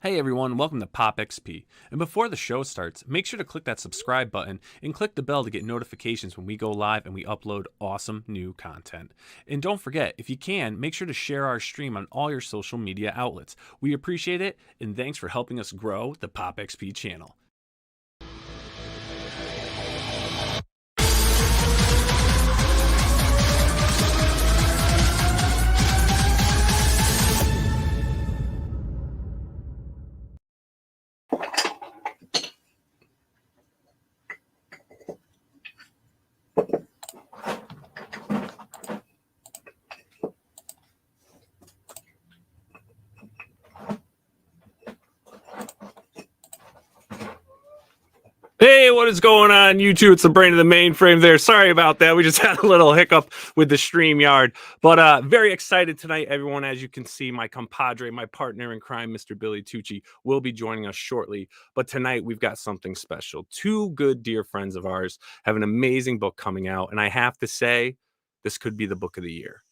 Hey everyone, welcome to POPXP. And before the show starts, make sure to click that subscribe button and click the bell to get notifications when we go live and we upload awesome new content. And don't forget, if you can, make sure to share our stream on all your social media outlets. We appreciate it, and thanks for helping us grow the POPXP channel. Hey, what is going on, YouTube? It's the brain of the mainframe there. Sorry about that. We just had a little hiccup with the StreamYard. But very excited tonight, everyone. As you can see, my compadre, my partner in crime, Mr. Billy Tucci, will be joining us shortly. But tonight, we've got something special. Two good, dear friends of ours have an amazing book coming out. And I have to say, this could be the book of the year.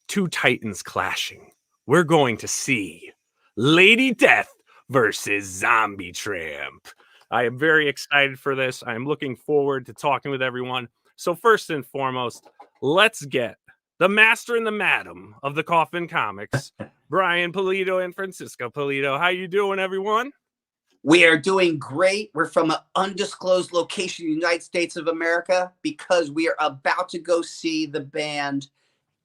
Two titans clashing. We're going to see Lady Death versus Zombie Tramp. I am very excited for this. I am looking forward to talking with everyone. So first and foremost, let's get the master and the madam of the Coffin Comics, Brian Pulido and Francisco Pulido. How you doing, everyone? We are doing great. We're from an undisclosed location in the United States of America because we are about to go see the band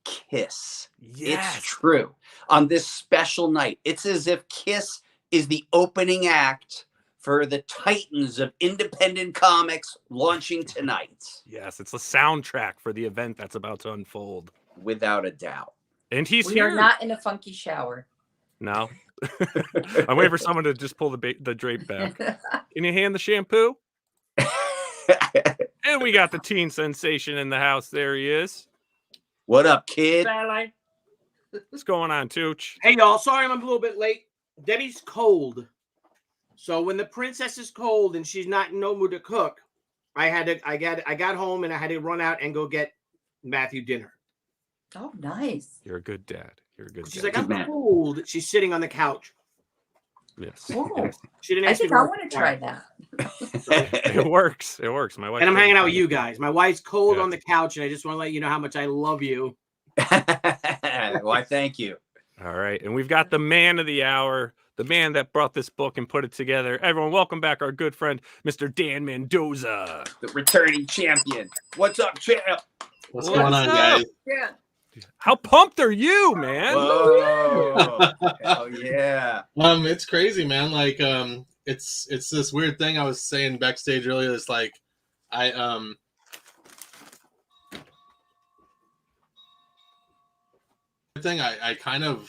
Kiss. Yes. It's true. On this special night, it's as if Kiss is the opening act for the titans of independent comics launching tonight. Yes, it's a soundtrack for the event that's about to unfold. Without a doubt. And he's We here. are not in a funky shower. No. I'm waiting for someone to just pull the drape back. Can you hand the shampoo? And we got the teen sensation in the house. There he is. What up, kid? What's going on, Tooch? Hey, y'all. Sorry I'm a little bit late. Debbie's cold. So when the princess is cold and she's not in no mood to cook, I got home and I had to run out and go get Matthew dinner. Oh, nice. You're a good dad. You're a good She's dad. like, I'm cold. She's sitting on the couch. Yes. Oh, She didn't I ask me think I want to try that. It works. It works. My wife. And I'm hanging out with you guys. My wife's cold Yeah. on the couch, and I just want to let you know how much I love you. Why, thank you. All right. And we've got the man of the hour, the man that brought this book and put it together. Everyone, welcome back our good friend, Mr. Dan Mendoza. The returning champion. What's up, champ? What's going on, guys? Yeah. How pumped are you, man? Whoa. Hell yeah. It's crazy, man. Like, it's this weird thing I was saying backstage earlier. It's like, I kind of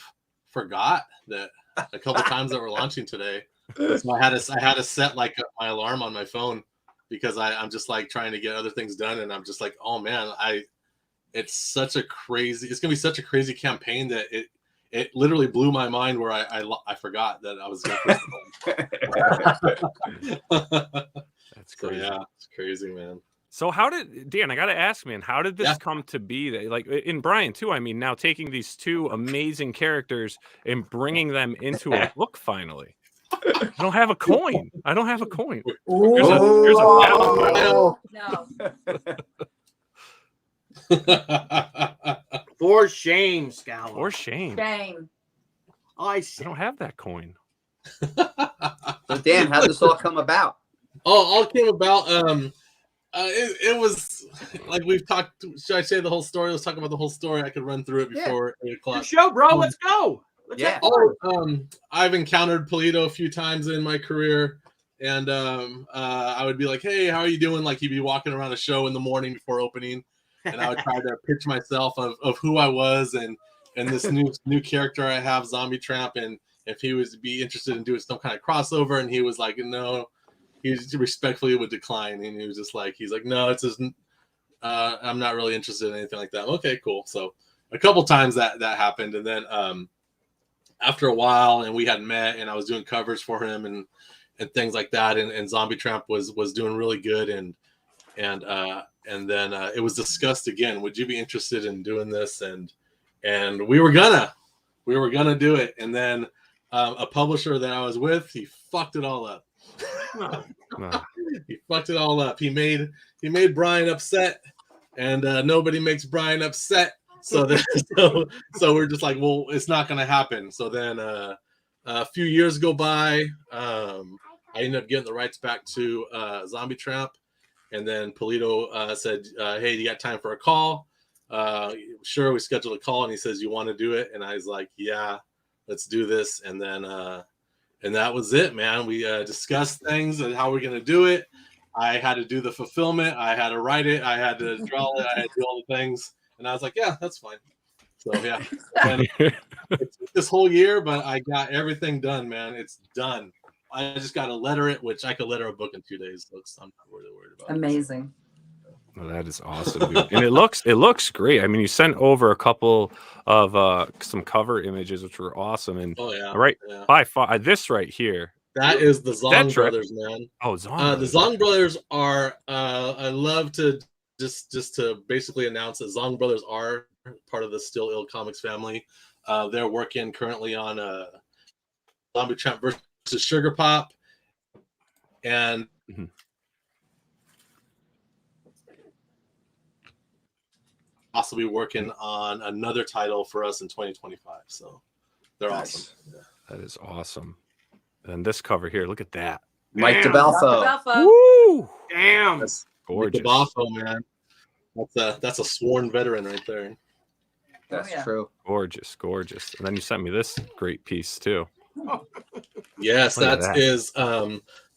forgot that a couple times that we're launching today. So I had to set like my alarm on my phone because I'm just like trying to get other things done, and I'm just like, oh man, it's gonna be such a crazy campaign that it literally blew my mind where I forgot that I was gonna That's crazy. So, yeah, it's crazy, man. So how did, Dan, I got to ask, man, how did this come to be? That, like, in Brian, too, I mean, now taking these two amazing characters and bringing them into a book finally. I don't have a coin. Here's a Oh, no. For shame, Scala. For shame. Shame. I don't have that coin. So Dan, how'd this all come about? All came about. It was like we've talked. Should I say the whole story? Let's talk about the whole story. I could run through it before 8 o'clock. Good show, bro. Let's go. Let's Yeah. I've encountered Pulido a few times in my career, and I would be like, "Hey, how are you doing?" Like he'd be walking around a show in the morning before opening, and I would try to pitch myself of who I was and this new character I have, Zombie Tramp, and if he was be interested in doing some kind of crossover, and he was like, "No." He respectfully would decline, and he was just like, no, it's just, I'm not really interested in anything like that. Okay, cool. So a couple times that happened, and then after a while, and we had met, and I was doing covers for him and things like that, and Zombie Tramp was doing really good, and then it was discussed again. Would you be interested in doing this? And we were gonna do it, and then a publisher that I was with, he fucked it all up. He fucked it all up. He made Brian upset, and nobody makes Brian upset. So so we're just like, well, it's not gonna happen. So then a few years go by. I ended up getting the rights back to Zombie Tramp, and then Pulido said, "Hey, you got time for a call?" Sure, we scheduled a call, and he says, "You want to do it?" And I was like, "Yeah, let's do this." And then and that was it, man. We discussed things and how we're gonna do it. I had to do the fulfillment. I had to write it. I had to draw it. I had to do all the things. And I was like, "Yeah, that's fine." So yeah, and it took this whole year, but I got everything done, man. It's done. I just got to letter it, which I could letter a book in 2 days. So I'm not really worried about it. Amazing. Well, that is awesome, dude. And it looks great. I mean, you sent over a couple of some cover images, which were awesome. And Oh yeah, right yeah. by far, this right here. That is the Zong That's right. brothers, man. Oh, Zong. The Zong brothers are. I love to just to basically announce that Zong brothers are part of the Still Ill Comics family. They're working currently on Zombie Tramp versus Sugar Pop, and possibly working on another title for us in 2025. So they're awesome. Yeah. That is awesome. And this cover here, look at that. Mike Damn. DeBalfo. Woo! Damn. That's Gorgeous. DeBalfo, man. That's a sworn veteran right there. That's yeah. true. Gorgeous. And then you sent me this great piece too. Yes, Look at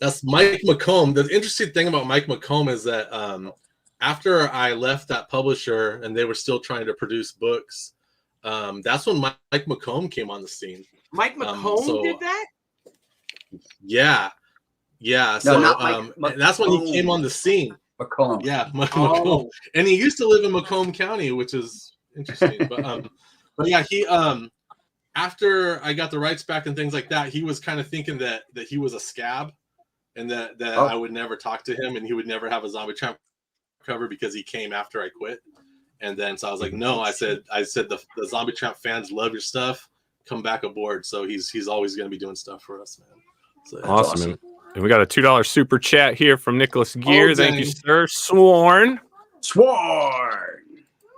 that's Mike McComb. The interesting thing about Mike McComb is that after I left that publisher and they were still trying to produce books, that's when Mike McComb came on the scene. Mike McComb did that? Yeah. No, So not Mike that's when he McComb. came on the scene. McComb. Yeah, McComb. And he used to live in Macomb County, which is interesting. But yeah, he after I got the rights back and things like that, he was kind of thinking that he was a scab, and that I would never talk to him, and he would never have a Zombie Tramp cover because he came after I quit. And then so I was like, no, I said the Zombie Tramp fans love your stuff. Come back aboard. So he's always going to be doing stuff for us, man. So, Awesome. And we got a $2 super chat here from Nicholas Gear. Oh, Thank dang. you, sir. Sworn.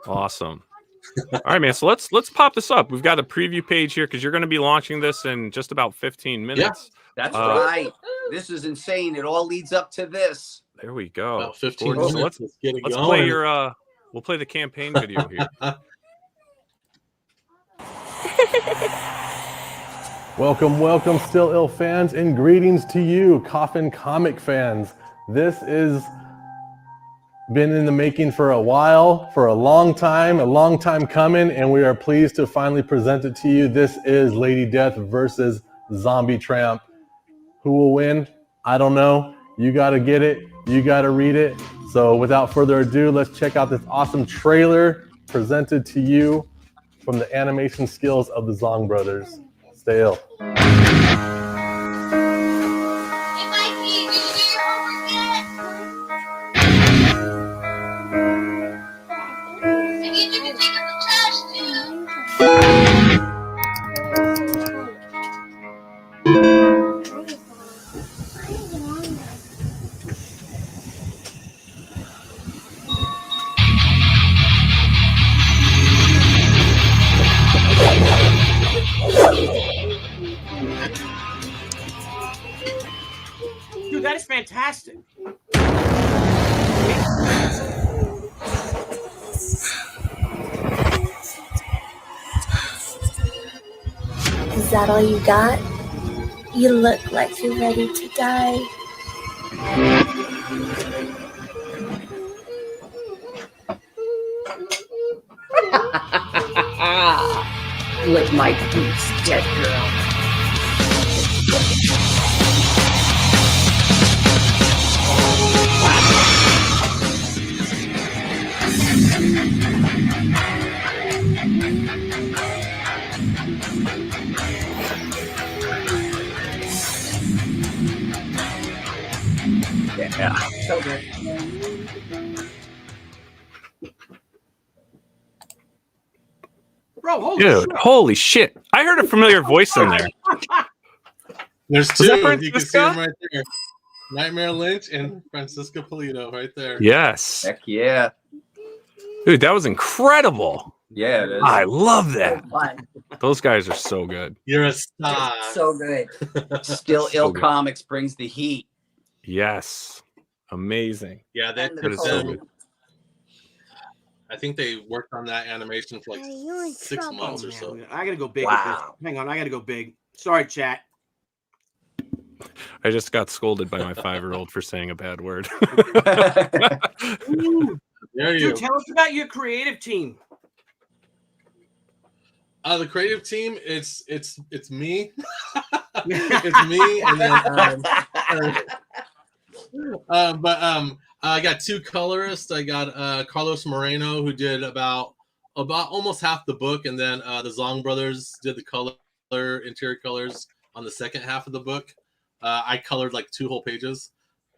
Awesome. All right, man. So let's pop this up. We've got a preview page here because you're going to be launching this in just about 15 minutes. That's right. This is insane. It all leads up to this. There we go. about 15 Gorgeous. minutes. So Let's get it let's going. play your we'll play the campaign video here. Welcome, Still Ill fans, and greetings to you, Coffin Comic fans. This is been in the making for a while, for a long time coming, and we are pleased to finally present it to you. This is Lady Death versus Zombie Tramp. Who will win? I don't know. You got to get it. You got to read it. So without further ado, let's check out this awesome trailer presented to you from the animation skills of the Zong brothers. Stay ill. Dude, that is fantastic. Is that all you got? You look like you're ready to die. Lick my boots, dead girl. Yeah. So good. Bro, holy Dude, shit. holy shit. I heard a familiar voice in there. There's Was that two. You can see Francisca? them right there. Nightmare Lynch and Francisca Pulido right there. Yes. Heck yeah. Dude, that was incredible. Yeah, it is. I love that. So fun. Those guys are so good. You're a star. So good. Still So Ill good. Comics brings the heat. Yes. Amazing. Yeah, that And That is so cold. good. I think they worked on that animation for like 6 months or so. I gotta go big. Wow. With this. Hang on, I gotta go big. Sorry, chat. I just got scolded by my 5-year-old for saying a bad word. There you Dude, go. tell us about your creative team. The creative team, it's me. It's me, and then I got 2 colorists. I got Carlos Moreno, who did about almost half the book, and then the Zong brothers did the interior colors on the second half of the book. I colored like 2 whole pages,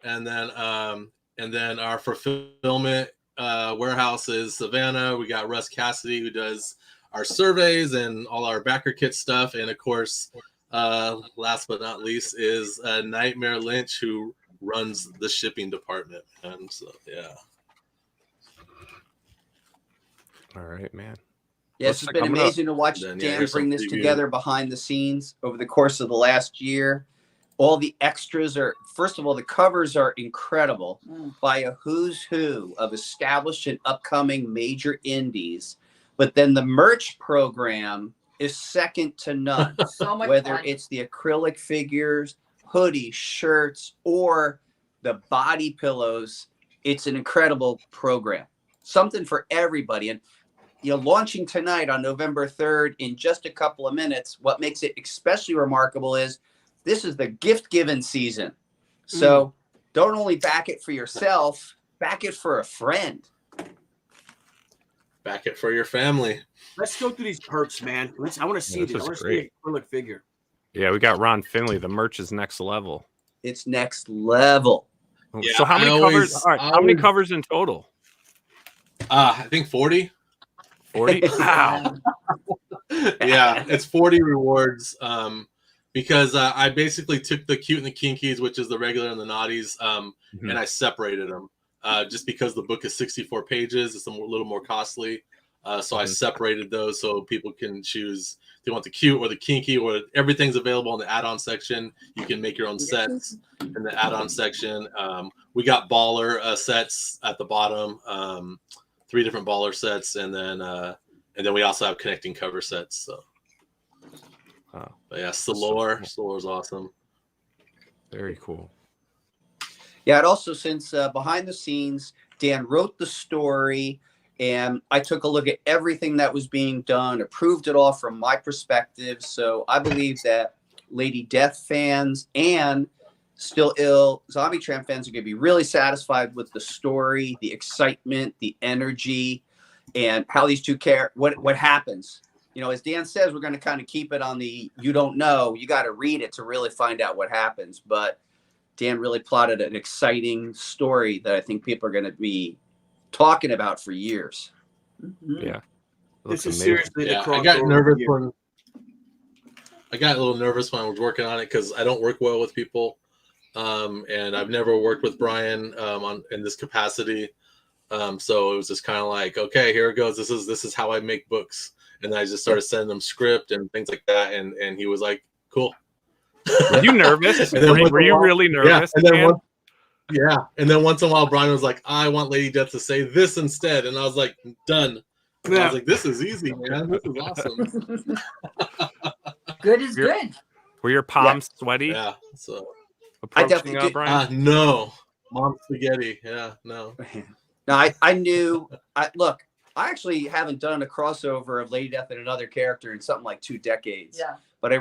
and then our fulfillment warehouse is Savannah. We got Russ Cassidy, who does our surveys and all our backer kit stuff, and of course, last but not least, is Nightmare Lynch, who runs the shipping department. And so, yeah. All right, man. Yeah, it's Looks been like I'm gonna- amazing to watch Then, Dan here's bring some this preview. together behind the scenes over the course of the last year. All the extras are, first of all, the covers are incredible by a who's who of established and upcoming major indies. But then the merch program is second to none. So much Whether fun. it's the acrylic figures, hoodies, shirts, or the body pillows, it's an incredible program. Something for everybody. And launching tonight on November 3rd in just a couple of minutes, what makes it especially remarkable is this is the gift-giving season. So don't only back it for yourself, back it for a friend. Back it for your family. Let's go through these perks, man. I want to see this this. I is want to see great. a acrylic figure. Yeah, we got Ron Finley. The merch is next level. It's next level. Yeah, So how many I covers? always- All right, I how many always- covers in total? I think 40. 40? Wow. Yeah, it's 40 rewards. Because I basically took the cute and the kinkies, which is the regular and the naughties, and I separated them. Just because the book is 64 pages, it's a little more costly. So I separated those so people can choose if they want the cute or the kinky, or everything's available in the add-on section. You can make your own sets in the add-on section. We got baller sets at the bottom, 3 different baller sets, and then we also have connecting cover sets. So. But yeah, Salor's awesome. Very cool. Yeah, and also since behind the scenes, Dan wrote the story, and I took a look at everything that was being done, approved it all from my perspective. So I believe that Lady Death fans and Still Ill Zombie Tramp fans are going to be really satisfied with the story, the excitement, the energy, and how these two care. What happens. As Dan says, we're going to kind of keep it on the you don't know. You got to read it to really find out what happens. But Dan really plotted an exciting story that I think people are going to be talking about for years. Yeah. This is amazing. seriously the Yeah, crossover. I got nervous year. when I got a little nervous when I was working on it because I don't work well with people, and I've never worked with Brian in this capacity. So it was just kind of like, okay, here it goes. This is how I make books. And I just started sending them script and things like that. And he was like, cool. Were you nervous? And then Were you really nervous? Yeah. And then once in a while, Brian was like, I want Lady Death to say this instead. And I was like, done. And I was like, this is easy, man. This is awesome. Good is good. Were your palms sweaty? Yeah. So I Approaching definitely did. Brian? no. Mom spaghetti. Yeah, no. Now, I knew. Look, I actually haven't done a crossover of Lady Death and another character in something like 2 decades. Yeah. But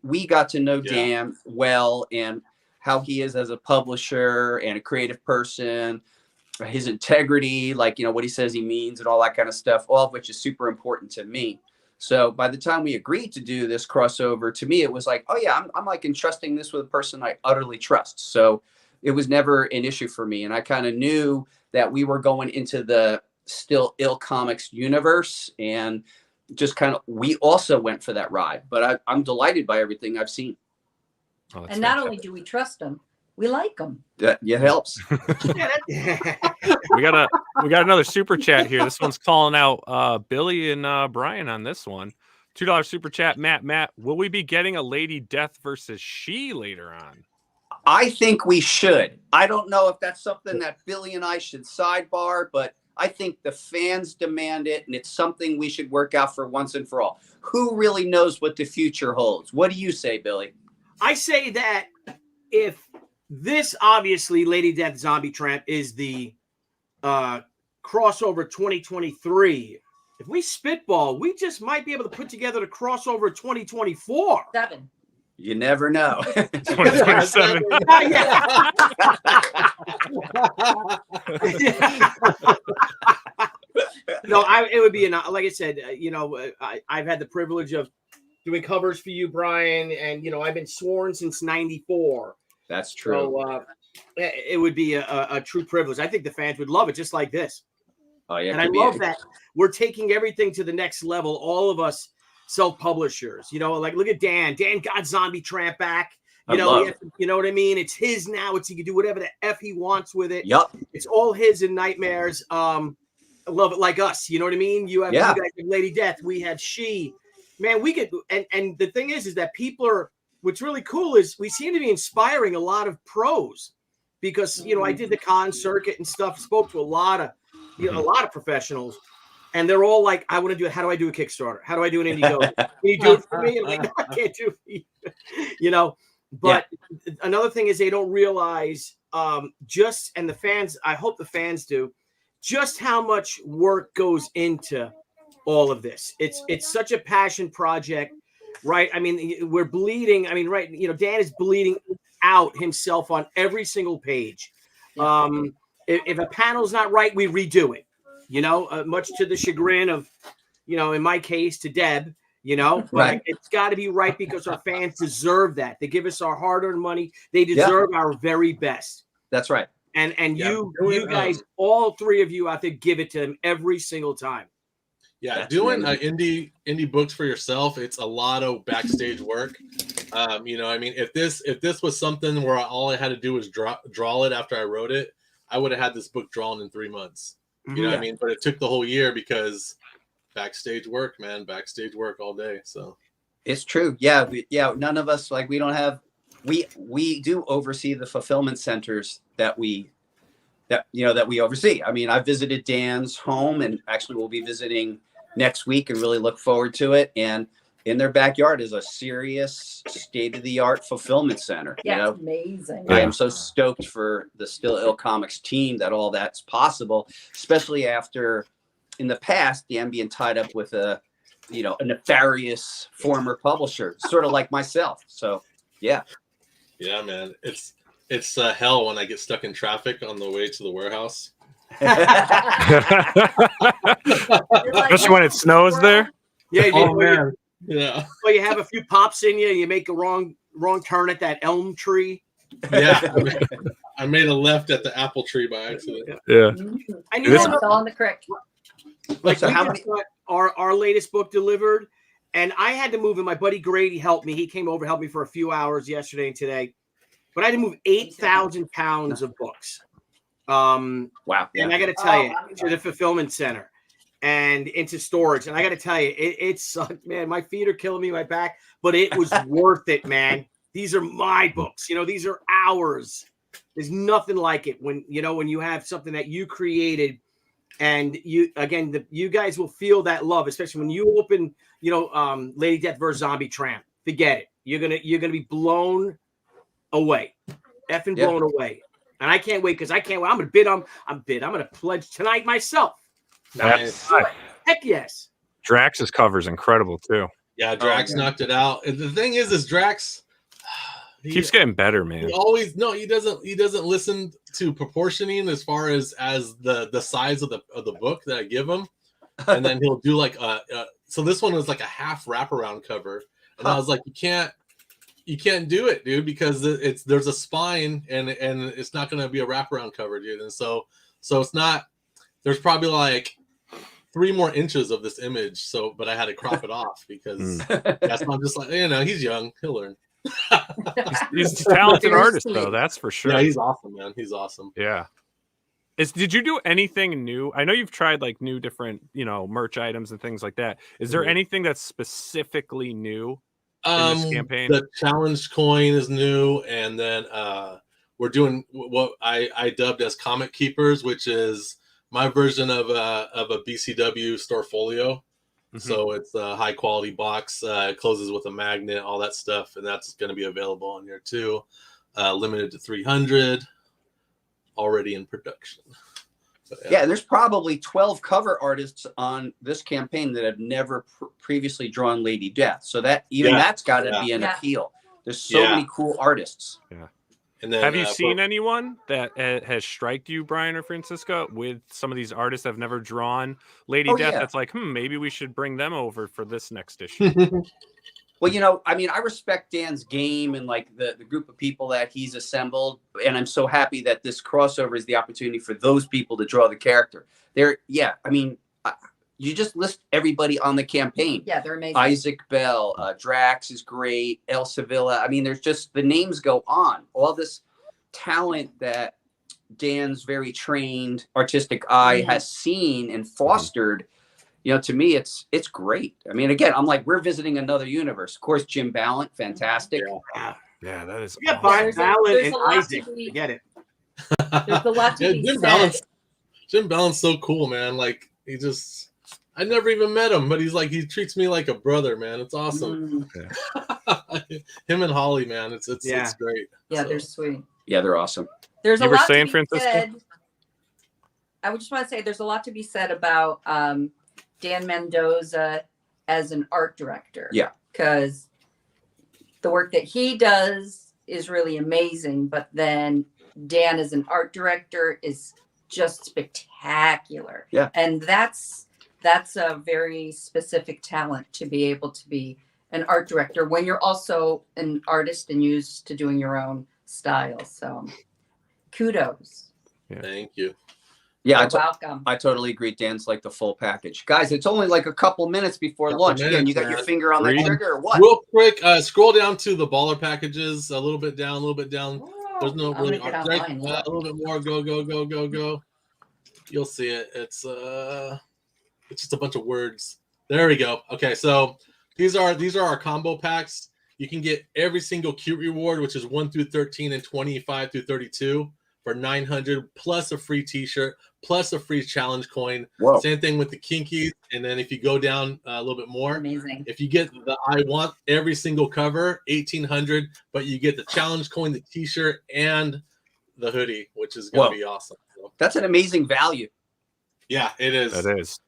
we got to know Yeah. Dan well, and how he is as a publisher and a creative person, his integrity, what he says he means and all that kind of stuff, all of which is super important to me. So by the time we agreed to do this crossover, to me, it was like, oh yeah, I'm like entrusting this with a person I utterly trust. So it was never an issue for me. And I kind of knew that we were going into the Still Ill Comics universe, and just we also went for that ride. But I'm delighted by everything I've seen. Oh, that's And not fantastic. only do we trust them, we like them. Yeah, it helps. we got another super chat here. This one's calling out Billy and Brian on this one. $2 super chat. Matt, will we be getting a Lady Death versus She later on? I think we should. I don't know if that's something that Billy and I should sidebar, but I think the fans demand it, and it's something we should work out for once and for all. Who really knows what the future holds? What do you say, Billy? I say that if this, obviously, Lady Death Zombie Tramp is the crossover 2023. If we spitball, we just might be able to put together the crossover 2024. 7. You never know. 2027. No, it would be like I said. I've had the privilege of doing covers for you, Brian, and I've been sworn since '94. That's true. So it would be a true privilege. I think the fans would love it, just like this. Oh yeah, and I love that we're taking everything to the next level. All of us self-publishers, like look at Dan. Dan got Zombie Tramp back. You know what I mean? It's his now. He can do whatever the F he wants with it. Yep. It's all his and Nightmares. I love it like us. You know what I mean? You guys have Lady Death. We have She. Man, we could. And the thing is that people are. What's really cool is we seem to be inspiring a lot of pros because I did the con circuit and stuff. Spoke to a lot of a lot of professionals. And they're all like, I want to do it. How do I do a Kickstarter? How do I do an Indiegogo? Can you do it for me? I'm like, no, I can't do it for you. But another thing is they don't realize and the fans, I hope the fans do, just how much work goes into all of this. It's such a passion project, right? I mean, we're bleeding. I mean, right. Dan is bleeding out himself on every single page. If a panel's not right, we redo it. Much to the chagrin of, in my case, to Deb, right. It's got to be right because our fans deserve that. They give us our hard-earned money. They deserve our very best. That's right. And you guys, all three of you out there, give it to them every single time. Yeah, That's doing amazing. indie books for yourself, it's a lot of backstage work. I mean, if this was something where all I had to do was draw it after I wrote it, I would have had this book drawn in 3 months. You know what I mean? But it took the whole year because backstage work, man, backstage work all day. So it's true. Yeah. None of us, we don't have, we do oversee the fulfillment centers that we oversee. I mean, I visited Dan's home and actually we'll be visiting next week and really look forward to it. And in their backyard is a serious state-of-the-art fulfillment center. Yeah, it's amazing. I am so stoked for the Still Ill Comics team that all that's possible, especially after in the past, Dan being tied up with a nefarious former publisher, sort of like myself. So, yeah. Yeah, man. It's hell when I get stuck in traffic on the way to the warehouse. Especially when it snows there. Yeah. Oh, man. Yeah. Well, you have a few pops in you. You make a wrong turn at that elm tree. Yeah. I made a left at the apple tree by accident. Yeah. I knew it was all in the creek. So how many? Got our latest book delivered, and I had to move. And my buddy Grady helped me. He came over, helped me for a few hours yesterday and today. But I had to move 8,000 pounds of books. Wow. Yeah. And I got to tell you, to the fulfillment center and into storage. And I got to tell you, it sucked, man. My feet are killing me, my back, but it was worth it, man. These are my books. These are ours. There's nothing like it when you have something that you created, and you guys will feel that love, especially when you open, Lady Death vs. Zombie Tramp. Forget it. You're gonna be blown away, blown away. And I can't wait because I can't wait. I'm gonna pledge tonight myself. Nice. Heck yes. Drax's cover is incredible too. Yeah, Drax knocked it out. And the thing is Drax keeps getting better, man. He doesn't listen to proportioning as far as the size of the book that I give him. And then he'll do so this one was like a half wraparound cover. And I was like, you can't do it, dude, because there's a spine and it's not going to be a wraparound cover, dude. And so it's not. There's probably like 3 more inches of this image. But I had to crop it off because that's not just he's young, he'll learn. He's a talented Very artist, sweet. though. That's for sure. Yeah, he's awesome, man. He's awesome. Yeah. Did you do anything new? I know you've tried like new different, merch items and things like that. Is there Mhm. anything that's specifically new in this campaign? The challenge coin is new, and then we're doing what I dubbed as Comic Keepers, which is my version of a BCW Storefolio. Mhm. So it's a high quality box. It closes with a magnet, all that stuff, and that's going to be available on here too. Limited to 300. Already in production. But, Yeah, and there's probably 12 cover artists on this campaign that have never previously drawn Lady Death. So that that's got to be an appeal. There's so many cool artists. Yeah. And then, have you seen anyone that has striked you, Brian or Francisco, with some of these artists that have never drawn Lady Death? Yeah. That's like, maybe we should bring them over for this next issue. Well, I mean, I respect Dan's game and like the group of people that he's assembled. And I'm so happy that this crossover is the opportunity for those people to draw the character. I mean, you just list everybody on the campaign. Yeah, they're amazing. Isaac Bell, Drax is great, El Sevilla. I mean, there's just the names go on. All this talent that Dan's very trained artistic eye has seen and fostered. To me, it's great. I mean, again, I'm like, we're visiting another universe. Of course, Jim Ballant, fantastic. Yeah, that is. Yeah, awesome. Ballant and a lot to Isaac. be- Get it. There's a lot to be Jim said. Ballant's so cool, man. Like I never even met him, but he treats me like a brother, man. It's awesome. Him and Holly, man, it's great. Yeah, So, they're sweet. Yeah, they're awesome. There's You a were lot saying, to be Francisco? said. I would just want to say there's a lot to be said about Dan Mendoza as an art director. Yeah. Because the work that he does is really amazing, but then Dan as an art director is just spectacular. Yeah. And that's a very specific talent to be able to be an art director when you're also an artist and used to doing your own style. So kudos. Thank you. Yeah, You're welcome. I totally agree. Dan's like the full package. Guys, it's only like a couple minutes before launch. Again, you got your finger on the trigger or what? Real quick, scroll down to the baller packages. A little bit down. There's no I'm really gonna get art. Right, online, a little bit more. Go. You'll see it. It's just a bunch of words. There we go. Okay, so these are our combo packs. You can get every single cute reward, which is 1 through 13 and 25 through 32 for 900, plus a free T-shirt, plus a free challenge coin. Whoa. Same thing with the kinkies. And then if you go down a little bit more, Amazing. if you get the I want every single cover, 1,800, but you get the challenge coin, the T-shirt, and the hoodie, which is going to be awesome. So, That's an amazing value. yeah, it is. That is.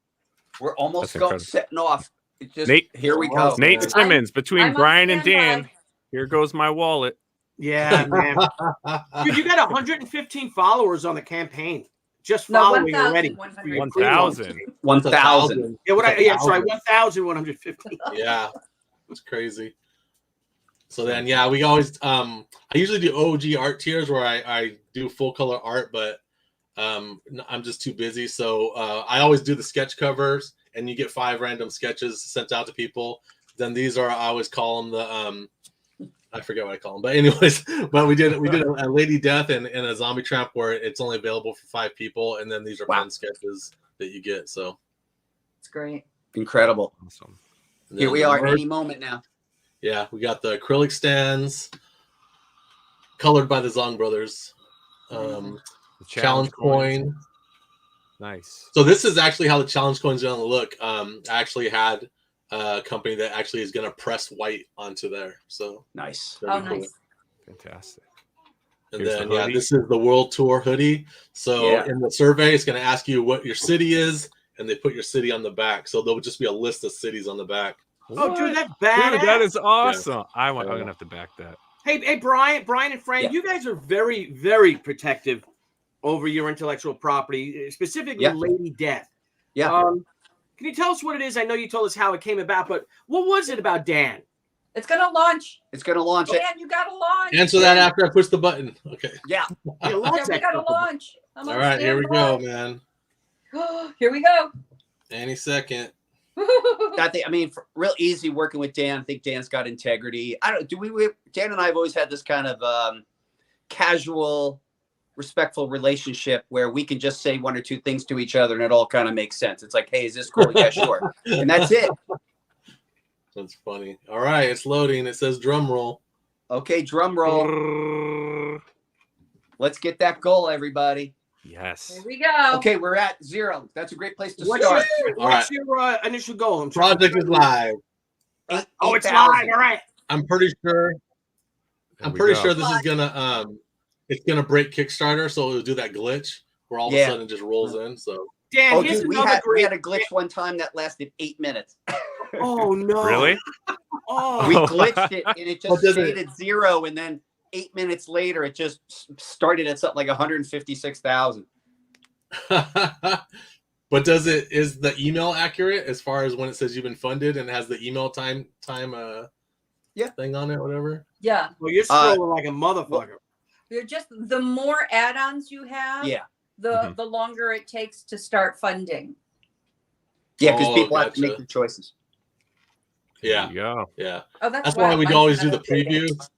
We're almost That's incredible. setting off. It's just, Nate- here we go. Nate Simmons, between I'm on Brian and standby. Dan, here goes my wallet. Yeah, man. Dude, you got 115 followers on the campaign. Just No, following already. 1,100. 1,000. 1,000. Yeah, sorry, 1,150. Yeah, it's crazy. So then, yeah, we always I usually do OG art tiers where I do full color art, but I'm just too busy. So I always do the sketch covers, and you get 5 random sketches sent out to people. Then these are, I always call them the I forget what I call them, but anyways, but we did a Lady Death and a Zombie Tramp where it's only available for 5 people, and then these are pen sketches that you get. So It's great. Incredible. Awesome. Here we are any moment now. Yeah, we got the acrylic stands colored by the Zong brothers. The Challenge coin. Nice. So this is actually how the challenge coin's going to look. I actually had a company that actually is going to press white onto there. So Nice. Oh, nice. Fantastic. And Here's then, the yeah, hoodie. this is the World Tour hoodie. So in the survey, it's going to ask you what your city is, and they put your city on the back. So there'll just be a list of cities on the back. Oh, dude, that's badass. Dude, that is awesome. I'm gonna have to back that. Hey, Brian and Frank, you guys are very, very protective over your intellectual property, specifically Lady Death. Yeah. Can you tell us what it is? I know you told us how it came about, but what was it about Dan? It's gonna launch. It's going to launch it. Dan, you gotta launch. Answer that after I push the button. Okay. Yeah. Yeah, we gotta launch. I'm All on right, here we go, standby. man. Here we go. Any second. I mean, real easy working with Dan. I think Dan's got integrity. Dan and I have always had this kind of casual, respectful relationship where we can just say one or two things to each other and it all kind of makes sense. It's like, hey, is this cool? Yeah, sure. And that's it. That's funny. All right, it's loading. It says drum roll. Okay, drum roll. Let's get that goal, everybody. Yes. Here we go. Okay, we're at 0. That's a great place to What's start. what's your initial goal? Project is live. Oh, it's 8,000. live. All right. I'm pretty sure. There we Pretty go. sure this is gonna it's gonna break Kickstarter, so it'll do that glitch where all of a sudden it just rolls in. So Dan, Oh, here's dude, we another had great. a glitch one time that lasted 8 minutes. Oh no! Really? Oh, We glitched it and it What just does stayed at 0, and then 8 minutes later it just started at something like 156,000. but is the email accurate as far as when it says you've been funded and it has the email time thing on it, whatever? Yeah. well, you're scrolling like a motherfucker. You're just the more add-ons you have, Yeah. the longer it takes to start funding. Yeah, because Oh, people have to gotcha. make their choices. There Yeah, you go. yeah. Oh, That's why we always do the preview. preview,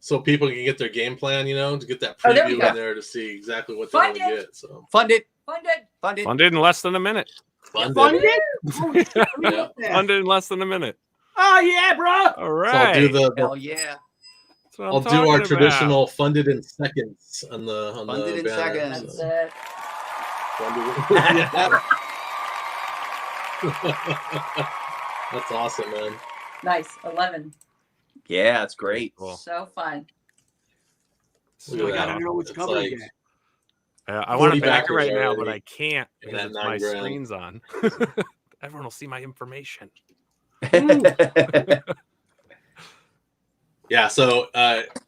so people can get their game plan, to get that Oh, there we preview go. in there to see exactly what they want to Funded. get. So Funded. Funded. Funded in less than a minute. funded. Funded? Oh, shit, let me Yeah. look there. Funded in less than a minute. Oh yeah, bro. All So right. I'll do Hell yeah. That's what I'm I'll do talking our about. traditional funded in seconds on the Funded in banner. seconds. That's it. Yeah. That's awesome, man. Nice. 11. Yeah, that's great. Cool. So fun. Look So I at gotta that. know which It's cover like- to get. I want to 40 back it backers right now, but already I can't in because that my 9 grand. screen's on. Everyone will see my information. Yeah, so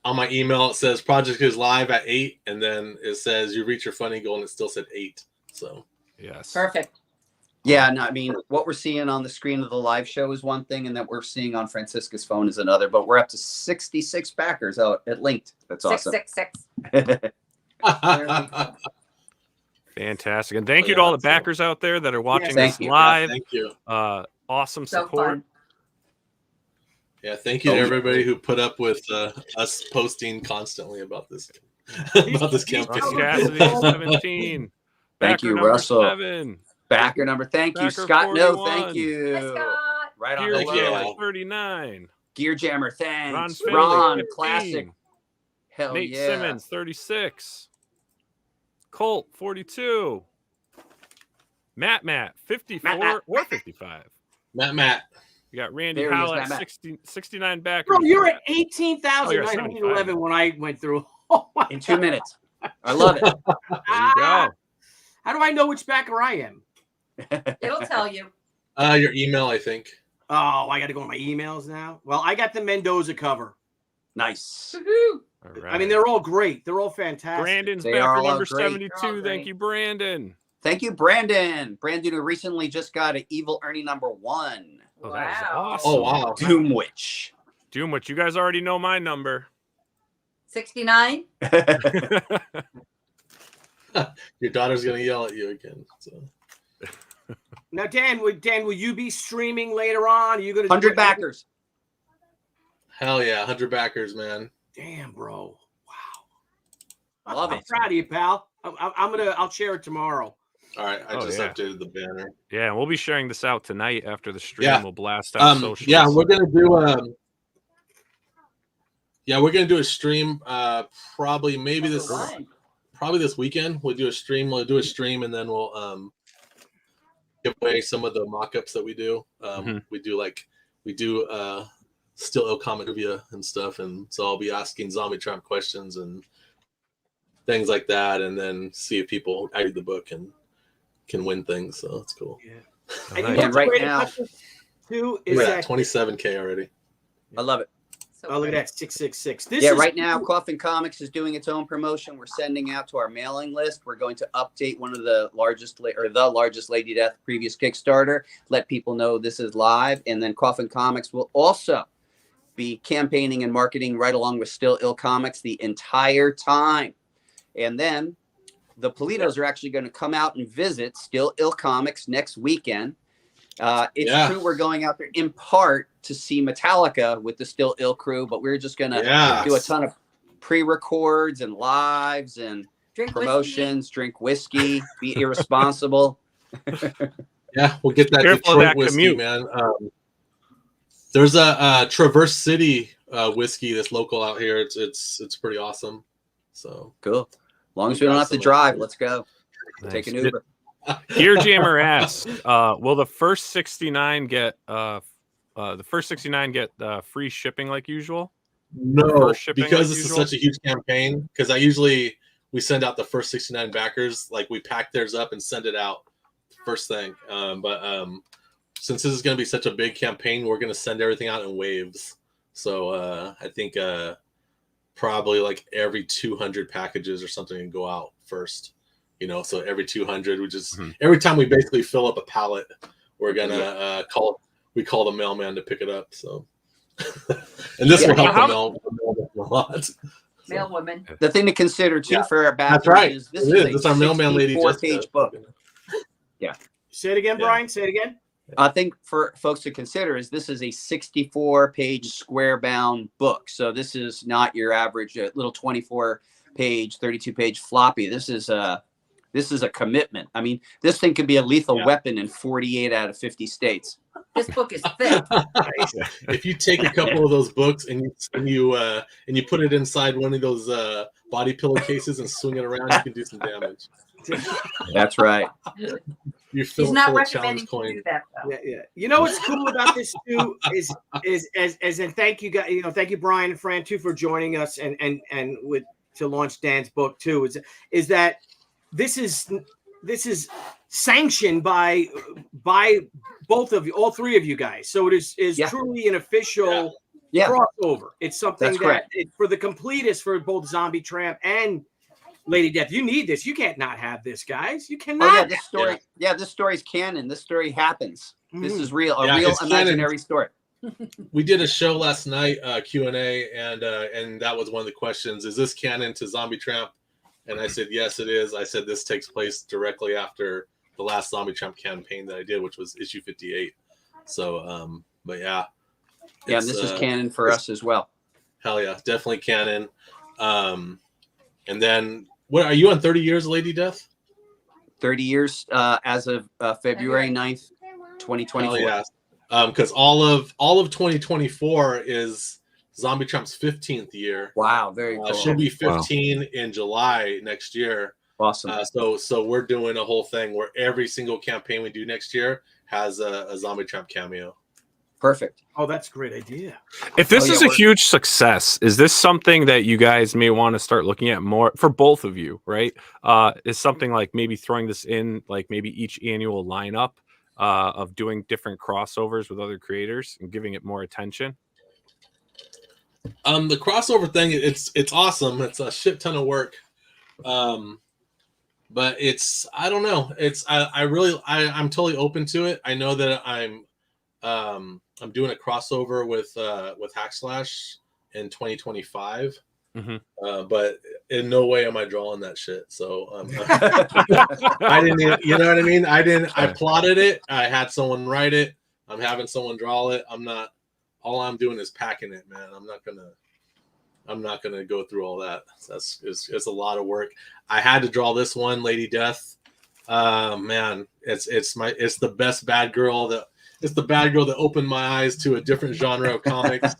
on my email it says project is live at 8, and then it says you reach your funding goal, and it still said 8. So Yes. Perfect. Yeah, no, I mean, what we're seeing on the screen of the live show is one thing, and that we're seeing on Francisca's phone is another. But we're up to 66 backers out at Linked. That's awesome. 666. Fantastic. And thank Oh, you to yeah, all the so- backers out there that are watching thank this you. live. Thank you. Awesome So support. fun. Yeah, thank you to Oh, yeah. everybody who put up with us posting constantly about this campaign. Russ Cassidy, 17. Thank Backer you, number Russell. 7. Backer number, thank you. Backer Scott, no, 41. thank you. Hi, Scott. Right on Gear the Jammer, roll. 39. Gear Jammer, Ron thanks. Finley, Ron, 15. classic. Hell Nate yeah. Simmons, 36. Colt, 42. Matt, 54 Matt. or 55. Matt. You got Randy There he is, Howell at Matt. 69 backers. Bro, you're at Oh, you're at 18,911 when I went through. Oh my In 2 God. minutes. I love it. There you Ah, go. how do I know which backer I am? It'll tell you. Your email, I think. Oh, I got to go on my emails now. Well, I got the Mendoza cover. Nice. Woohoo. All right. I mean, they're all great. They're all fantastic. Brandon's They backer are all number great. 72. They're all Thank great. you, Brandon. Thank you, Brandon. Brandon, who recently just got an Evil Ernie number 1. Oh, that is Wow. awesome. Oh wow. Doom Witch. Doomwitch, you guys already know my number. 69. Your daughter's gonna yell at you again. So. Now, Dan, will you be streaming later on? Are you going to 100 backers. Hell yeah, 100 backers, man. Damn, bro. Wow. Love I'm it. proud of you, pal. I'll share it tomorrow. All right, I Oh, just yeah. updated the banner. Yeah, and we'll be sharing this out tonight after the stream. Yeah. We'll blast out socials. Yeah, we're gonna do a stream. Probably maybe this Fun. probably this weekend. We'll do a stream. And then we'll give away some of the mock-ups that we do. Mhm. We do still ill comic review and stuff, and so I'll be asking Zombie Tramp questions and things like that, and then see if people read the book and can win things. So that's cool. Yeah. Oh, And you nice. know And what's right great now- about this, too, is We're that at 27K already. I love it. So oh, look at great. that 666. This Yeah, is right now, Coffin Comics is doing its own promotion. We're sending out to our mailing list. We're going to update one of the largest Lady Death previous Kickstarter, let people know this is live. And then Coffin Comics will also be campaigning and marketing right along with Still Ill Comics the entire time. And then the Pulidos are actually going to come out and visit Still Ill Comics next weekend. It's true we're going out there in part to see Metallica with the Still Ill crew, but we're just gonna do a ton of pre-records and lives and promotions, drink whiskey, be irresponsible. Yeah, we'll get that Careful Detroit that whiskey, commute. man. There's a Traverse City whiskey that's local out here. It's pretty awesome. So cool. As long as we don't have to drive, let's go. Nice. Take an Uber. Gear Jammer asks, will the first 69 get free shipping like usual? No, shipping because like this usual? is such a huge campaign. Because we send out the first 69 backers, like we pack theirs up and send it out first thing. But since this is going to be such a big campaign, we're going to send everything out in waves. So I think probably like every 200 packages or something can go out first. You know, so every 200, we just every time we basically fill up a pallet, we're gonna call the mailman to pick it up. So, and this will help the mailman a lot. Mail women. The thing to consider too for our backers is this is our mailman lady, 64-page book. Yeah. Say it again, Brian. Say it again. I think for folks to consider is this is a 64-page square bound book. So this is not your average little 24-page, 32-page floppy. This is a commitment. I mean, this thing could be a lethal weapon in 48 out of 50 states. This book is thick. If you take a couple of those books and you put it inside one of those body pillowcases and swing it around, you can do some damage. That's right. You fill He's not full of recommending challenge you do coins. that though. Yeah. You know what's cool about this too is and thank you guys. You know, thank you Brian and Fran too for joining us and to launch Dan's book too. Is that this is sanctioned by both of you, all three of you guys. So it is truly an official crossover. It's something for the completists for both Zombie Tramp and Lady Death. You need this. You can't not have this, guys. You cannot. Oh yeah, this story. Yeah, this story's canon. This story happens. This is real. A real imaginary story. We did a show last night, Q&A, and that was one of the questions. Is this canon to Zombie Tramp? And I said, yes, it is. I said, this takes place directly after the last Zombie Tramp campaign that I did, which was issue 58. So, but yeah. Yeah, and this is canon for us as well. Hell yeah, definitely canon. And then, what are you on 30 years, Lady Death? 30 years as of February 9th, 2024. Hell yeah. Because all of 2024 is Zombie Tramp's 15th year. Wow, very cool. She'll be 15 in July next year. Awesome. So we're doing a whole thing where every single campaign we do next year has a Zombie Tramp cameo. Perfect. Oh, that's a great idea. If this is a huge success, is this something that you guys may want to start looking at more for both of you, right? Is something like maybe throwing this in, like maybe each annual lineup of doing different crossovers with other creators and giving it more attention? The crossover thing, it's awesome. It's a shit ton of work. But I don't know. I'm totally open to it. I know that I'm doing a crossover with Hackslash in 2025. But in no way am I drawing that shit. So I didn't, you know what I mean? I plotted it. I had someone write it. I'm having someone draw it. All I'm doing is packing it, man. I'm not gonna go through all that. It's a lot of work. I had to draw this one, Lady Death. Man, it's the best bad girl that opened my eyes to a different genre of comics.